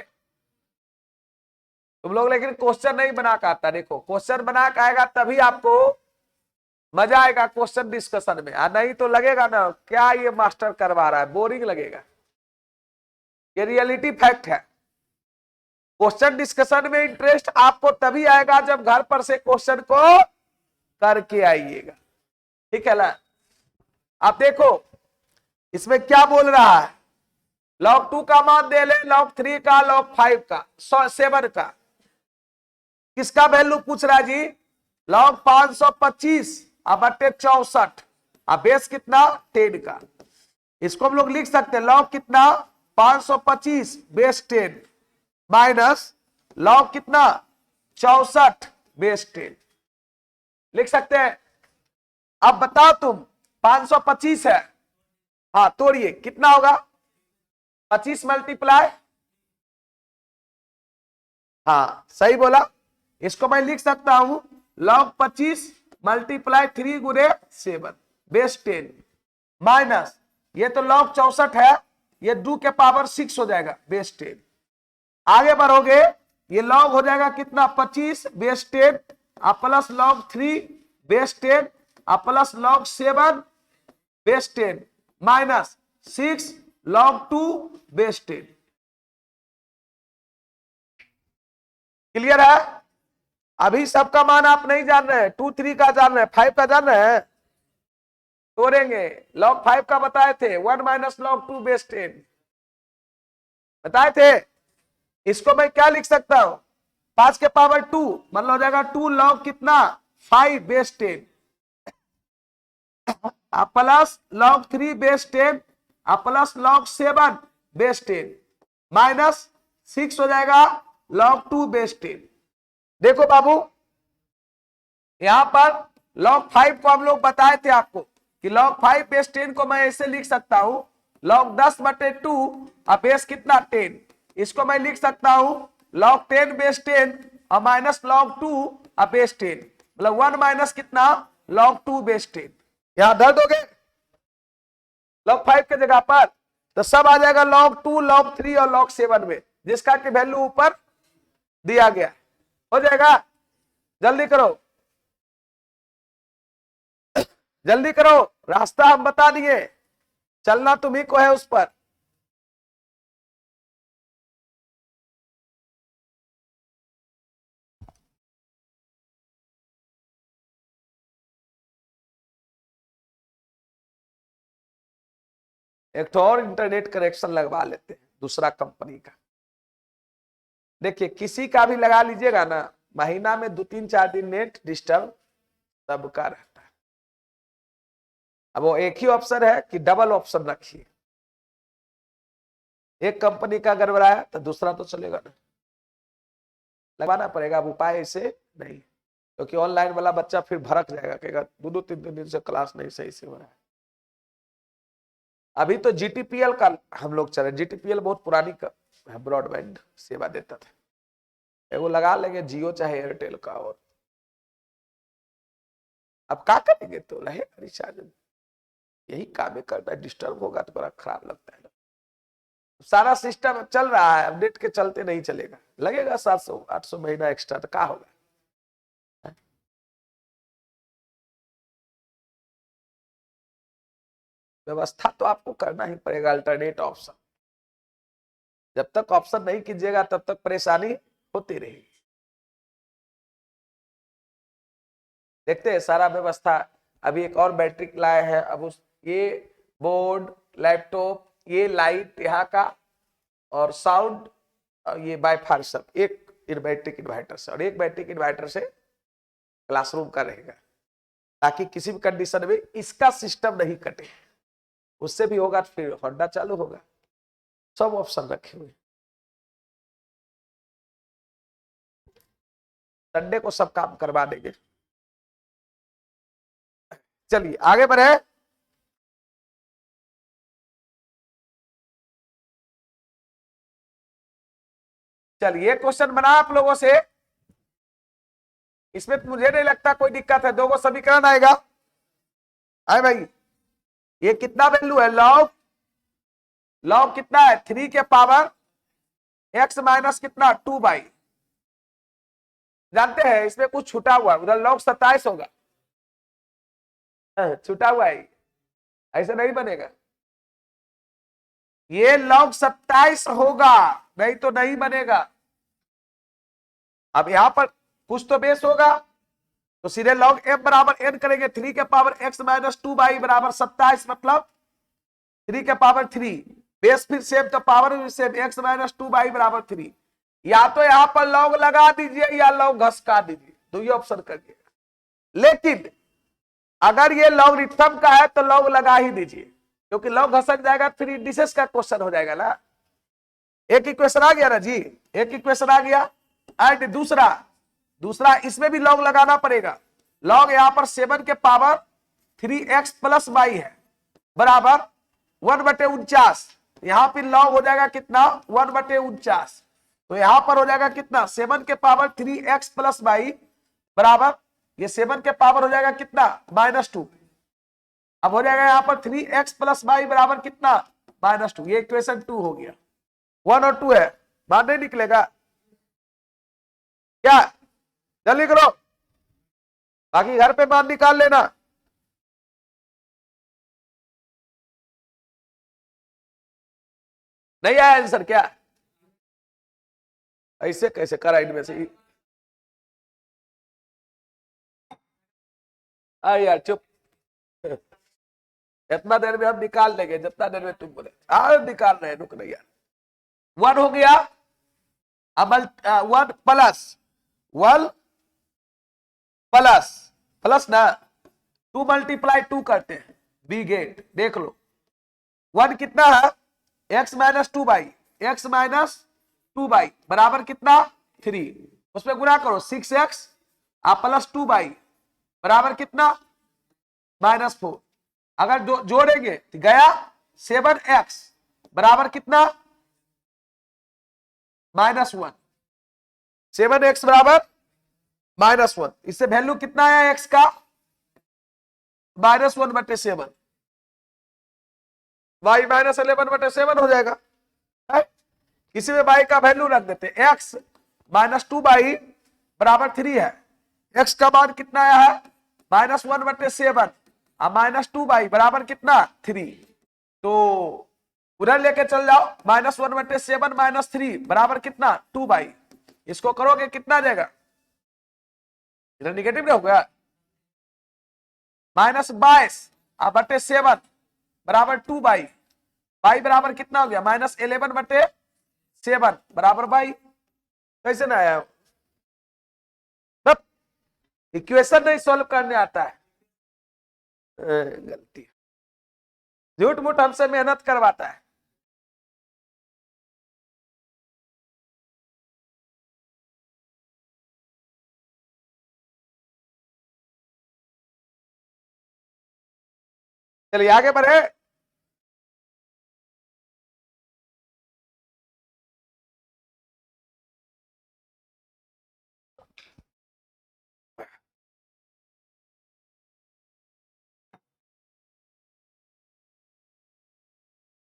तुम लोग लेकिन क्वेश्चन नहीं बना के आता, देखो क्वेश्चन बना के आएगा तभी आपको मजा आएगा क्वेश्चन डिस्कशन में, नहीं तो लगेगा ना क्या ये मास्टर करवा रहा है, बोरिंग लगेगा। ये रियलिटी फैक्ट है। क्वेश्चन डिस्कशन में इंटरेस्ट आपको तभी आएगा जब घर पर से क्वेश्चन को करके आइएगा, ठीक है ना। आप देखो इसमें क्या बोल रहा है, log 2 का मान दे ले, log 3 का, log 5 का, 7 का, किसका वैल्यू पूछ रहा है जी, log 525 अब 64 अब बेस कितना 10 का। इसको हम लोग लिख सकते हैं log कितना 525 बेस 10 माइनस log कितना 64 बेस 10 लिख सकते हैं। अब बताओ तुम 525 है, हाँ तोड़िए कितना होगा 25 मल्टीप्लाई, हाँ सही बोला। इसको मैं लिख सकता हूं log 25 मल्टीप्लाई 3 गुने 7 बेस 10 माइनस ये तो log 64 है, ये 2 के पावर 6 हो जाएगा बेस 10। आगे बढ़ोगे ये log हो जाएगा कितना 25 base 10 plus log 3 base 10 plus log 7 base 10 minus 6 log 2 base 10। Clear है। अभी सबका मान आप नहीं जान रहे हैं, 2 3 का जान रहे हैं, 5 का जान रहे हैं, तोड़ेंगे। log 5 का बताए थे 1 माइनस log 2 बेस 10 बताए थे। इसको मैं क्या लिख सकता हूं 5 के पावर 2 मतलब हो जाएगा 2 log कितना 5 base 10 plus log 3 base 10 plus log 7 base 10 minus 6 हो जाएगा log 2 बेस 10। देखो बाबू यहां पर log 5 को हम लोग बताए थे आपको कि log 5 बेस 10 को मैं ऐसे लिख सकता हूं log 10 बटे 2 और बेस कितना 10। इसको मैं लिख सकता हूं log 10 बेस 10 और माइनस log 2 और बेस 10 मतलब 1 माइनस कितना log 2 बेस 10। यहां धर दोगे log 5 के जगह पर तो सब आ जाएगा log 2 log 3 और log 7 में, जिसका की वैल्यू ऊपर दिया गया। हो जाएगा, जल्दी करो जल्दी करो, रास्ता हम बता दिए, चलना तुम्ही को है उस पर। एक तो और इंटरनेट कनेक्शन लगवा लेते हैं दूसरा कंपनी का। देखिए किसी का भी लगा लीजिएगा ना, महीना में 2 3 4 दिन नेट डिस्टर्ब सबका रहता है। अब वो एक ही ऑप्शन है कि डबल ऑप्शन रखिए, एक कंपनी का गड़बड़ाया तो दूसरा तो चलेगा ना, लगाना पड़ेगा। अब उपाय ऐसे नहीं, क्योंकि ऑनलाइन वाला बच्चा फिर भड़क जाएगा, कहेगा 2 2 3 3 दिन से क्लास नहीं सही से हो रहा है। अभी तो जीटीपीएल का हम लोग चले, जीटीपीएल बहुत पुरानी ब्रॉडबैंड सेवा देता था, वो लगा लेंगे जियो चाहे एयरटेल का, और अब क्या करेंगे, तो रहेगा रिचार्ज, यही काम करना है। डिस्टर्ब होगा तो बड़ा खराब लगता है। सारा सिस्टम चल रहा है, अपडेट के चलते नहीं चलेगा, लगेगा 700 800 महीना एक्स्ट्रा, तो क्या होगा। व्यवस्था तो आपको करना ही पड़ेगा, अल्टरनेट ऑप्शन। जब तक ऑप्शन नहीं कीजिएगा तब तक परेशानी होती रहेगी। देखते हैं सारा व्यवस्था। अभी एक और बैटरी लाए हैं, अब उस ये बोर्ड लैपटॉप ये लाइट यहाँ का और साउंड ये वाईफाई सब एक बैटरी इन्वर्टर से, और एक बैटरी इन्वर्टर से क्लासरूम का रहेगा, ताकि किसी भी कंडीशन में इसका सिस्टम नहीं कटे। उससे भी होगा तो फिर होंडा चालू होगा। सब ऑप्शन रखे हुए। संडे को सब काम करवा देंगे। चलिए आगे बढ़े। चलिए क्वेश्चन बना आप लोगों से, इसमें मुझे नहीं लगता कोई दिक्कत है। दो को समीकरण आएगा। आए भाई, ये कितना वैल्यू है? लॉग, लॉग कितना है? 3 के पावर x माइनस कितना 2/। जानते हैं इसमें कुछ छूटा हुआ, उधर लॉग 27 होगा, छूटा हुआ है, ऐसे नहीं बनेगा। ये लॉग 27 होगा, नहीं तो नहीं बनेगा। अब यहां पर कुछ तो बेस होगा, तो सीधे लॉग m बराबर n करेंगे। 3 के पावर x माइनस 2/, बराबर 27, मतलब 3 के पावर 3। बेस फिर सेम तो पावर भी सेम, x माइनस 2/, बराबर 3। या तो यहां पर लॉग लगा दीजिए या लॉग घसका दीजिए, दो ही ऑप्शन करिए। लेकिन अगर ये लॉगरिथम का है तो लॉग लगा ही दीजिए, क्योंकि लॉग घसक जाएगा फिर इंडिसेस का क्वेश्चन हो जाएगा ना। एक इक्वेशन आ गया ना जी, एक इक्वेशन आ गया। एंड दूसरा इसमें भी लॉग लगाना पड़ेगा। लॉग यहां पर 7 के पावर 3x प्लस y है, बराबर 1/49। यहां पर लॉग हो जाएगा कितना? 1/49। तो यहां पर हो जाएगा कितना? 7 के पावर 3x प्लस y, बराबर ये 7 के पावर हो जाएगा कितना? -2। अब हो जाएगा यहां पर 3x प्लस y बराबर कितना? -2। ये इक्वेशन 2 हो गया। 1 और 2 है, बाहर नहीं निकलेगा क्या? जल्दी करो, बाकी घर पे मान निकाल लेना। नहीं आया आंसर क्या? ऐसे कैसे करा इनमें से? यार चुप, इतना देर में हम निकाल लेंगे जितना देर में तुम बोले। निकाल रहे, रुक नहीं यार। 1 हो गया। अब 1 प्लस 1 प्लस प्लस ना 2 मल्टीप्लाई 2 करते हैं, बी गेट। देख लो 1 कितना है? x माइनस 2/, x माइनस 2/, बराबर कितना? 3। उसमें गुना करो 6x प्लस 2/, बराबर कितना? -4। अगर जोड़ेंगे तो गया 7x, बराबर कितना? -1। 7x बराबर -1। इससे वैल्यू कितना है x का? -1/7। y -11/7 हो जाएगा। इसी में y का वैल्यू रख देते। x माइनस 2/, बराबर 3 है। x का मान कितना आया है? -1/7 और -2/, बराबर कितना? 3। तो उधर लेके चल जाओ, -1/7 -3 बराबर कितना? 2/। इसको करोगे कितना आ जाएगा? इधर निगेटिव नहीं होगा? -22/7 बराबर 2/, y बराबर कितना हो गया? -11/7 बराबर 22। कैसे ना आया? तब इक्वेशन नहीं सॉल्व करने आता है, गलती। झूठ मूठ हमसे मेहनत करवाता है। चलिए आगे बढ़े।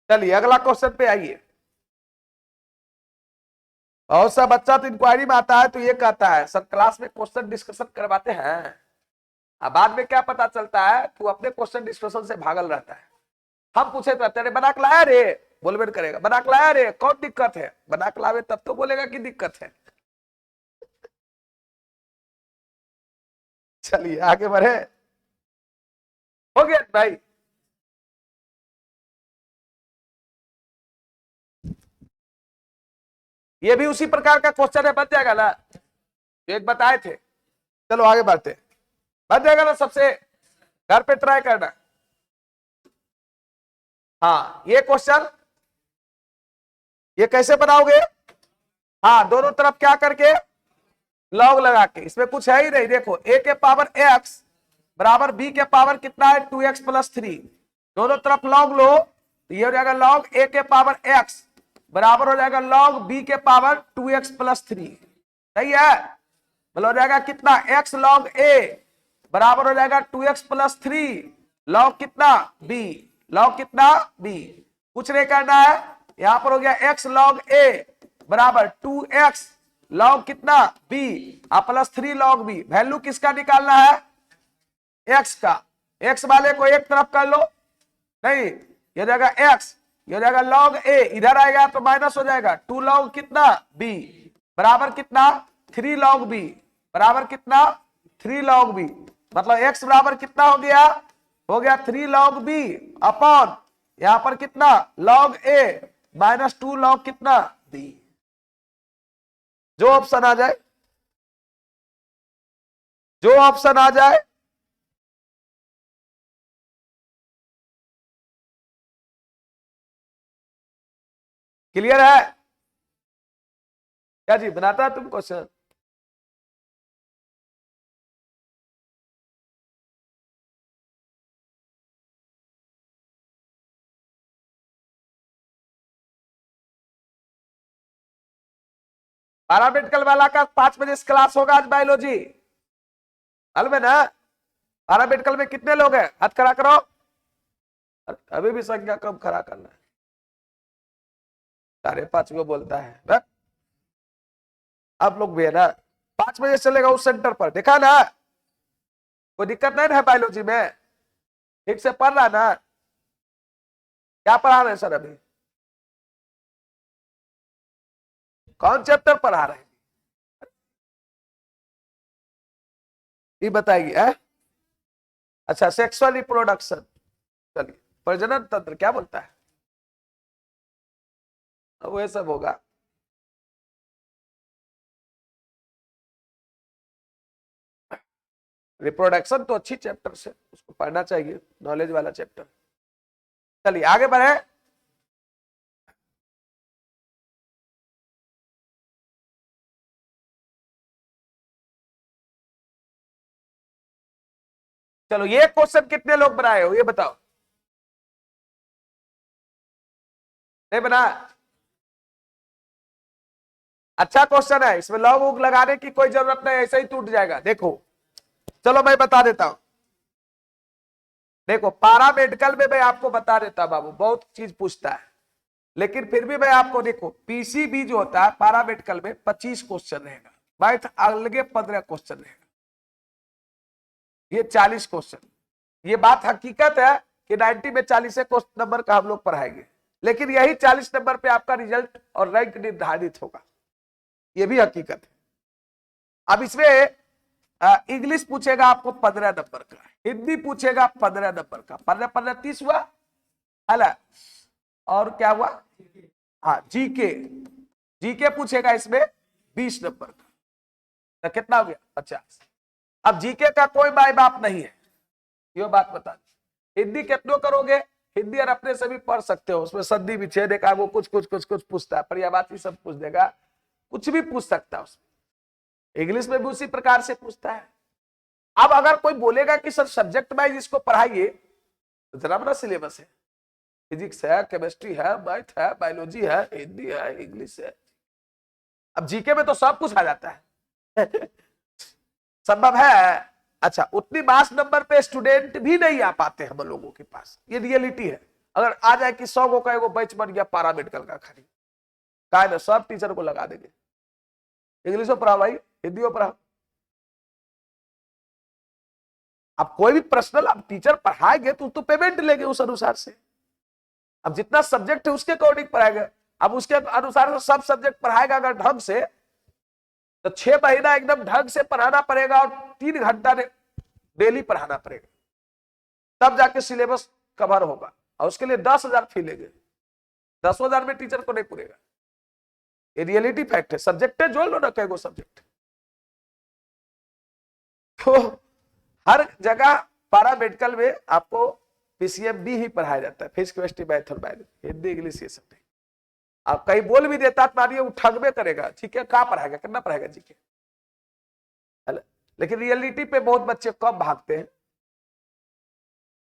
चलिए अगला क्वेश्चन पे आइए। बहुत सा बच्चा तो इंक्वायरी में आता है तो ये कहता है सर क्लास में क्वेश्चन डिस्कशन करवाते हैं, अब बाद में क्या पता चलता है तू अपने क्वेश्चन डिस्कशन से भागल रहता है। हम पूछे तो तेरे बना के लाया रे, बोलबे करेगा बना के लाया रे, कौन दिक्कत है? बना के लावे तब तो बोलेगा कि दिक्कत है। चलिए आगे बढ़े। हो गया भाई। ये भी उसी प्रकार का क्वेश्चन है, बन जाएगा ना? एक बताए थे। चलो आगे बढ़ते। बन जाएगा ना? सबसे घर पे ट्राई करना। हाँ ये क्वेश्चन, ये कैसे बनाओगे? हाँ दोनों तरफ क्या करके? लॉग लगा के, इसमें कुछ है ही नहीं। देखो a के पावर x बराबर b के पावर कितना है 2x प्लस 3, दोनों तरफ लॉग लो तो ये हो जाएगा लॉग a के पावर x बराबर हो जाएगा लॉग b के पावर 2x प्लस 3। सही है, मतलब हो जाएगा कितना x लॉग a बराबर हो जाएगा 2x प्लस 3 लॉग कितना b, लॉग कितना b। कुछ नहीं करना है, यहां पर हो गया x लॉग a बराबर 2x लॉग कितना b plus 3 log b। Value किसका निकालना है, x का। x वाले को एक तरफ कर लो, नहीं ये हो जाएगा x, ये हो जाएगा लॉग a, इधर आएगा तो माइनस हो जाएगा 2 लॉग कितना b बराबर कितना 3 लॉग b बराबर कितना 3 लॉग b। मतलब x बराबर कितना हो गया 3 लॉग b अपॉन यहां पर कितना लॉग a माइनस 2 लॉग कितना b। जो ऑप्शन आ जाए, जो ऑप्शन आ जाए क्लियर है क्या जी, बनाता है तुम क्वेश्चन। पैरामेडिकल वाला का 5 बजे क्लास होगा आज बायोलॉजी, मालूम है ना। पैरामेडिकल में कितने लोग हैं, हाथ खड़ा करो। अभी भी संख्या कम खड़ा करना है, 5:30 को बोलता है। आप लोग भी है ना, 5 बजे चलेगा उस सेंटर पर, देखा ना, कोई दिक्कत नहीं है बायोलॉजी में, ठीक से पढ़ रहा ना। क्या पढ़ा रहे हैं सर अभी, कौन चैप्टर पढ़ा रहे हैं ये बताइए। अच्छा सेक्सुअल रिप्रोडक्शन, चलिए प्रजनन तंत्र क्या बोलता है, वो ये सब होगा। रिप्रोडक्शन तो अच्छी चैप्टर से, उसको पढ़ना चाहिए, नॉलेज वाला चैप्टर। चलिए आगे बढ़े। चलो ये क्वेश्चन कितने लोग बनाए हो ये बताओ, नहीं बना। अच्छा क्वेश्चन है, इसमें लॉग वोग लगाने की कोई जरूरत नहीं, ऐसे ही टूट जाएगा। देखो चलो मैं बता देता हूं, देखो पारा मेडिकल में मैं आपको बता देता बाबू, बहुत चीज पूछता है, लेकिन फिर भी मैं आपको, देखो पीसीबी जो होता है पारा मेडिकल में 25 क्वेश्चन रहेगा, मैथ अलगे 15 क्वेश्चन रहेगा, ये 40 क्वेश्चन। ये बात हकीकत है कि 90 में 40 नंबर का हम लोग पढ़ाएंगे, लेकिन यही 40 नंबर पे आपका रिजल्ट और रैंक निर्धारित होगा, ये भी हकीकत है। अब इसमें इंग्लिश पूछेगा आपको 15 नंबर का, हिंदी पूछेगा 15 नंबर का, 15 30 हुआ है। और क्या हुआ, हाँ जीके, जीके पूछेगा इसमें 20 नंबर का, तो कितना हो गया 50। अब जीके का कोई माई बाप नहीं है, ये बात बता दी। हिंदी कितनों करोगे, हिंदी और अपने से भी पढ़ सकते हो, उसमें संधि विच्छेद देखा, वो कुछ कुछ कुछ कुछ पूछता है, पर्यायवाची सब पूछ देगा, कुछ भी पूछ सकता है उसमें। इंग्लिश में भी उसी प्रकार से पूछता है। अब अगर कोई बोलेगा कि सर सब्जेक्ट वाइज इसको पढ़ाइए, तो जरा बड़ा सिलेबस है, फिजिक्स है, केमिस्ट्री है, मैथ है, बायोलॉजी है, हिंदी है, इंग्लिश है। अब जीके में तो सब कुछ आ जाता है संभव है। अच्छा उतनी मास नंबर पे स्टूडेंट भी नहीं आ पाते हम लोगों के पास, ये रियलिटी है। अगर आ जाए कि 100 का एगो बैच बन गया पारा मेडिकल का, खाली का ना सब टीचर को लगा देंगे, इंग्लिश में पढ़ा भाई, हिंदी में पढ़ा। अब कोई भी पर्सनल आप टीचर पढ़ाएंगे तो पेमेंट लेंगे उस अनुसार से, अब जितना सब्जेक्ट है उसके अकॉर्डिंग पढ़ाएगा। अब उसके अनुसार सब सब्जेक्ट पढ़ाएगा अगर ढंग से, तो 6 महीना एकदम ढंग से पढ़ाना पड़ेगा और 3 घंटा डेली पढ़ाना पड़ेगा, तब जाके सिलेबस कवर होगा। और उसके लिए 10,000 फी लेंगे, 10,000 में टीचर को नहीं पूरेगा, ये रियलिटी फैक्ट है। सब्जेक्ट है जोड़ लो ना, कई सब्जेक्ट। तो हर जगह पारा मेडिकल में आपको पीसीएमबी ही पढ़ाया जाता है, फिजिक्स केमिस्ट्री मैथ और बायोलॉजी, हिंदी इंग्लिश ये सब नहीं। आप कहीं बोल भी देता तो मानिए वो ठगबे करेगा, ठीक है, कहाँ पढ़ाएगा, कितना पढ़ाएगा जीके। लेकिन रियलिटी पे बहुत बच्चे कम भागते हैं।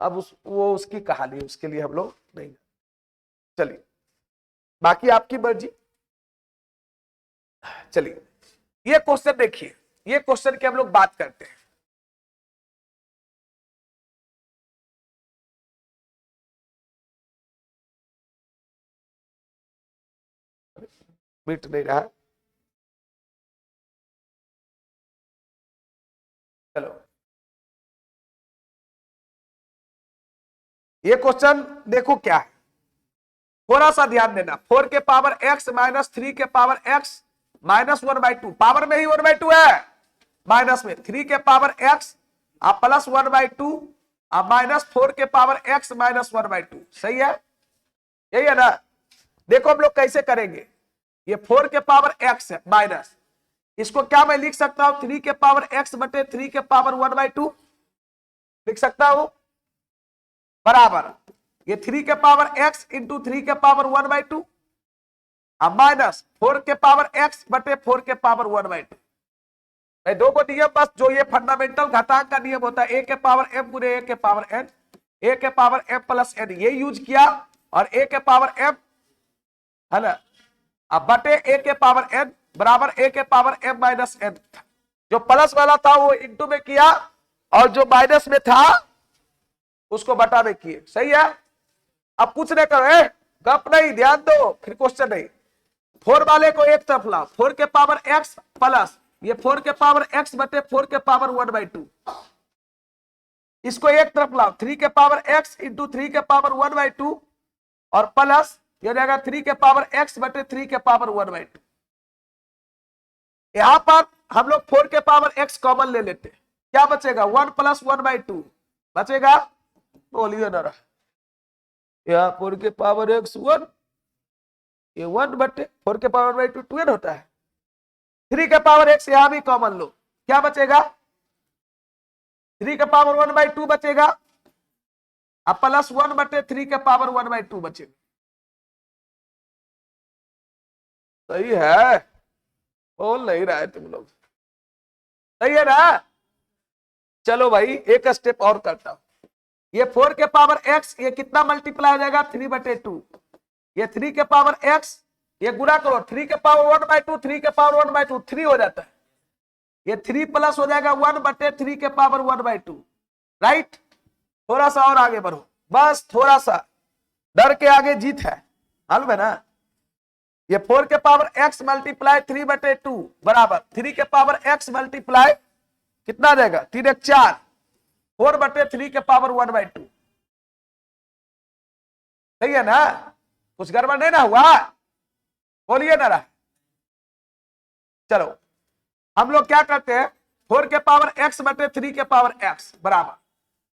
अब वो उसकी कहानी, उसके लिए हम लोग नहीं। चलिए बाकी आपकी मर्जी। चलिए ये क्वेश्चन देखिए, ये क्वेश्चन की हम लोग बात करते हैं। मिट नहीं रहा, चलो ये क्वेश्चन देखो क्या है, थोड़ा सा ध्यान देना। 4 के पावर x माइनस 3 के पावर x माइनस 1/2, पावर में ही 1/2 है, माइनस में 3 के पावर x आप प्लस 1/2 आप माइनस 4 के पावर x माइनस 1/2, सही है, यही है ना। देखो हम लोग कैसे करेंगे, ये 4 के पावर x है माइनस, इसको क्या मैं लिख सकता हूं 3 के पावर x बटे 3 के पावर 1/2 लिख सकता हूं, बराबर ये 3 के पावर x इंटू 3 के पावर 1/2 अब माइनस 4 के पावर x बटे 4 के पावर 1/2। दो को नियम बस जो ये फंडामेंटल घातांक का नियम होता है, a के पावर m गुने a के पावर n, a के पावर m प्लस n, ये यूज किया और a के पावर m है ना, अब बटे a के पावर n बराबर a के पावर m माइनस n, जो प्लस वाला था वो इंटू में किया और जो माइनस में था उसको बटा में किए, सही है। अब कुछ नहीं करो, गप नहीं, ध्यान दो, फिर क्वेश्चन नहीं। 4 वाले को एक तरफ लाओ, 4 के पावर x प्लस ये 4 के पावर x बटे 4 के पावर 1/2, इसको एक तरफ लाओ, 3 के पावर x इंटू 3 के पावर 1/2 और प्लस ये जाएगा 3 के पावर x बटे 3 के पावर 1/2। यहां पर हम लोग 4 के पावर x कॉमन ले लेते, क्या बचेगा 1 प्लस 1/2 बचेगा, बोलिए ना, यहाँ 4 के पावर x 1, ये 1 बटे 4 के पावर 1/2 2n होता है, 3 के पावर x यहां भी कॉमन लो, क्या बचेगा 3 के पावर 1/2 बचेगा, अब प्लस 1 बटे 3 के पावर 1/2 बचेगा, सही है, बोल नहीं रहा है तुम लोग, सही है ना। चलो भाई एक स्टेप और करता हूं, ये 4 के पावर x ये कितना मल्टीप्लाई हो जाएगा 3/2, ये 3 के पावर x ये गुणा करो 3 के पावर 1/2, 3 के पावर 1/2 3 हो जाता है, ये 3 प्लस हो जाएगा 1 बटे 3 के पावर 1/2, राइट। थोड़ा सा और आगे बढ़ो, बस थोड़ा सा, डर के आगे जीत है, मालूम है ना। ये 4 के पावर x मल्टीप्लाई 3/2 बराबर 3 के पावर x मल्टीप्लाई कितना आ जाएगा 3 1 4, 4 बटे 3 के पावर 1/2, सही है ना, कुछ गड़बड़ नहीं ना हुआ, बोलिए ना रहा। चलो हम लोग क्या करते हैं, 4 के पावर x बटे 3 के पावर x बराबर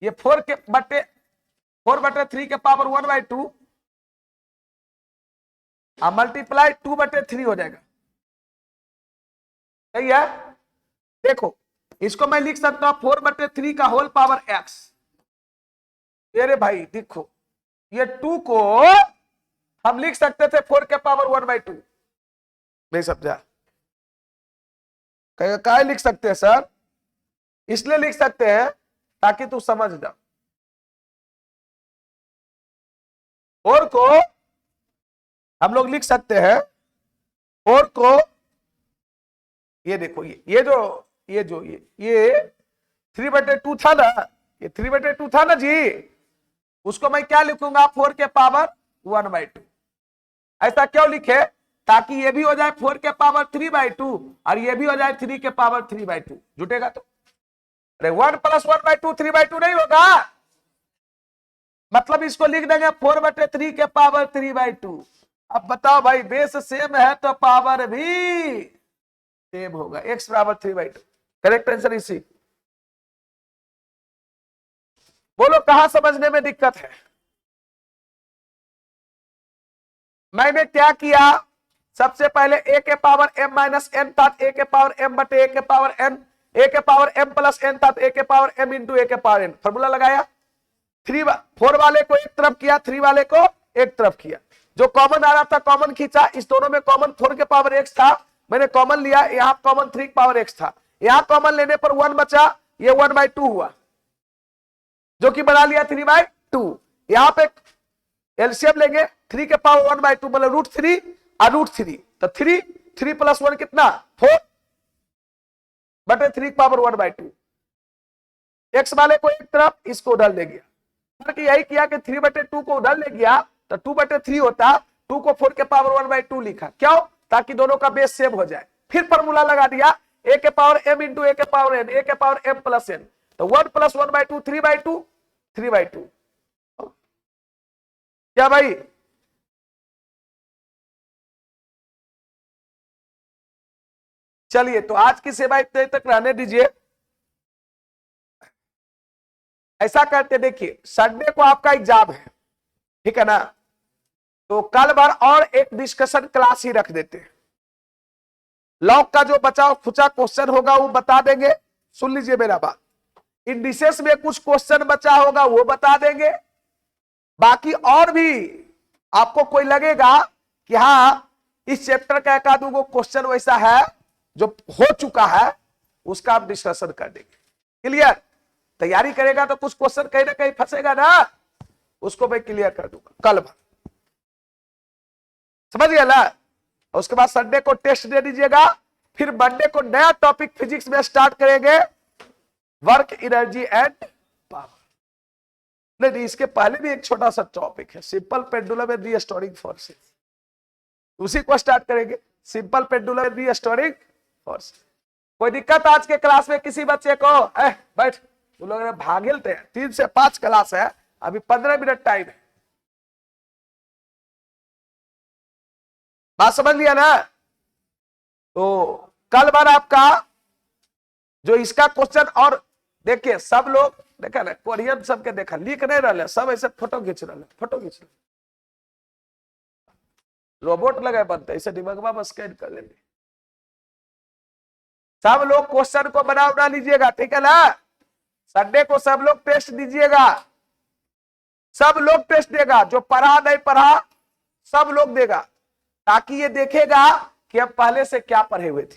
ये 4 बटे 3 के पावर 1/2 अब मल्टीप्लाई 2 बटे 3 हो जाएगा, सही है। देखो इसको मैं लिख सकता हूं 4 बटे 3 का होल पावर x, अरे भाई देखो ये 2 को हम लिख सकते थे 4 के पावर 1/2, नहीं समझा, क्या लिख सकते हैं सर, इसलिए लिख सकते हैं ताकि तू समझ जा, 4 को हम लोग लिख सकते हैं 4 को, ये देखो ये जो 3/2 था ना, ये 3/2 था ना जी, उसको मैं क्या लिखूंगा 4 के पावर 1/2, ऐसा क्यों लिखे ताकि ये भी हो जाए 4 के पावर 3/2 और ये भी हो जाए 3 के पावर 3/2, जुटेगा तो, अरे 1 प्लस 1/2 3/2 नहीं होगा, मतलब इसको लिख देंगे 4 बटे 3 के पावर 3/2। अब बताओ भाई बेस सेम है तो पावर भी सेम होगा, x बराबर 3/2, करेक्ट आंसर इसी। बोलो कहां समझने में दिक्कत है। मैंने क्या किया, सबसे पहले a के पावर m माइनस n था a के पावर m बटे a के पावर n, a के पावर m प्लस n था a के पावर m इंटू a के पावर n, फॉर्मूला लगाया, 4 वाले को एक तरफ किया 3 वाले को एक तरफ किया, जो कॉमन आ रहा था कॉमन खींचा, इस दोनों में कॉमन 4 के पावर x था, मैंने कॉमन लिया, यहां कॉमन 3 के पावर x था, यहां कॉमन लेने पर 1 बचा, ये 1/2 हुआ, जो कि बना लिया 3/2। यहां पे एलसीएम लेंगे, 3 के पावर 1/2 मतलब √3 और √3, तो 3 + 1 कितना 4/3 पावर 1/2। एक्स वाले को एक तरफ, इसको उधर ले गया, फर्क यही किया कि 3/2 को उधर ले गया तो 2/3 होता, 2 को 4 के पावर 1/2 लिखा, क्यों? ताकि दोनों का बेस सेम हो जाए। फिर फॉर्मूला लगा दिया, a के पावर m इंटू a के पावर n, a के पावर m प्लस n, तो 1 + 1/2 3/2। क्या भाई? चलिए, तो आज की सेवा इतने तक रहने दीजिए। ऐसा करते, देखिए संडे को आपका एग्जाम है, ठीक है ना, तो कल भर और एक डिस्कशन क्लास ही रख देते हैं। लॉग का जो बचा खुचा क्वेश्चन होगा वो बता देंगे, सुन लीजिए मेरा बात। इंडिसेस में कुछ क्वेश्चन बचा होगा वो बता देंगे। बाकी और भी आपको कोई लगेगा कि हाँ इस चैप्टर का एक आध गो क्वेश्चन वैसा है जो हो चुका है, उसका आप डिस्कशन कर देंगे। क्लियर? तैयारी करेगा तो कुछ क्वेश्चन कहीं ना कहीं फंसेगा ना, उसको मैं क्लियर कर दूंगा कल भर, समझ गया ना। उसके बाद संडे को टेस्ट दे दीजिएगा, फिर मंडे को नया टॉपिक फिजिक्स में स्टार्ट करेंगे, वर्क, एनर्जी एंड पावर। नहीं, इसके पहले भी एक छोटा सा टॉपिक है, simple pendulum and restoring forces, उसी को स्टार्ट करेंगे, simple pendulum and restoring force. कोई दिक्कत आज के क्लास में किसी बच्चे को? बैठ, उन लोगों ने भागेलते हैं, 3 से 5 क्लास है, अभी 15 मिनट टाइम है, बात समझ लिया ना। तो कल बार आपका जो इसका क्वेश्चन, और देखिए सब लोग देखा ना, कोरियन सबके देखा, लिख नहीं रहे, सब ऐसे फोटो खींच रहे, फोटो खींच रहे, रोबोट लगे बनते, ऐसे दिमाग में स्कैन कर लेंगे। सब लोग क्वेश्चन को बना लीजिएगा, ठीक है ना। संडे को सब लोग टेस्ट दीजिएगा, सब लोग टेस्ट देगा, जो पढ़ा नहीं पढ़ा सब लोग देगा, ताकि ये देखेगा कि अब पहले से क्या पढ़े हुए थे।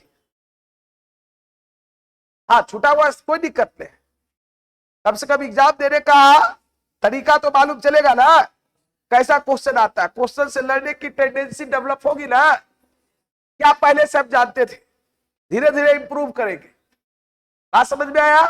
हाँ, छूटा हुआ कोई दिक्कत नहीं, कम से कम एग्जाम देने का तरीका तो मालूम चलेगा ना, कैसा क्वेश्चन आता है, क्वेश्चन से लड़ने की टेंडेंसी डेवलप होगी ना। क्या पहले से आप जानते थे, धीरे धीरे इंप्रूव करेंगे। बात समझ में आया?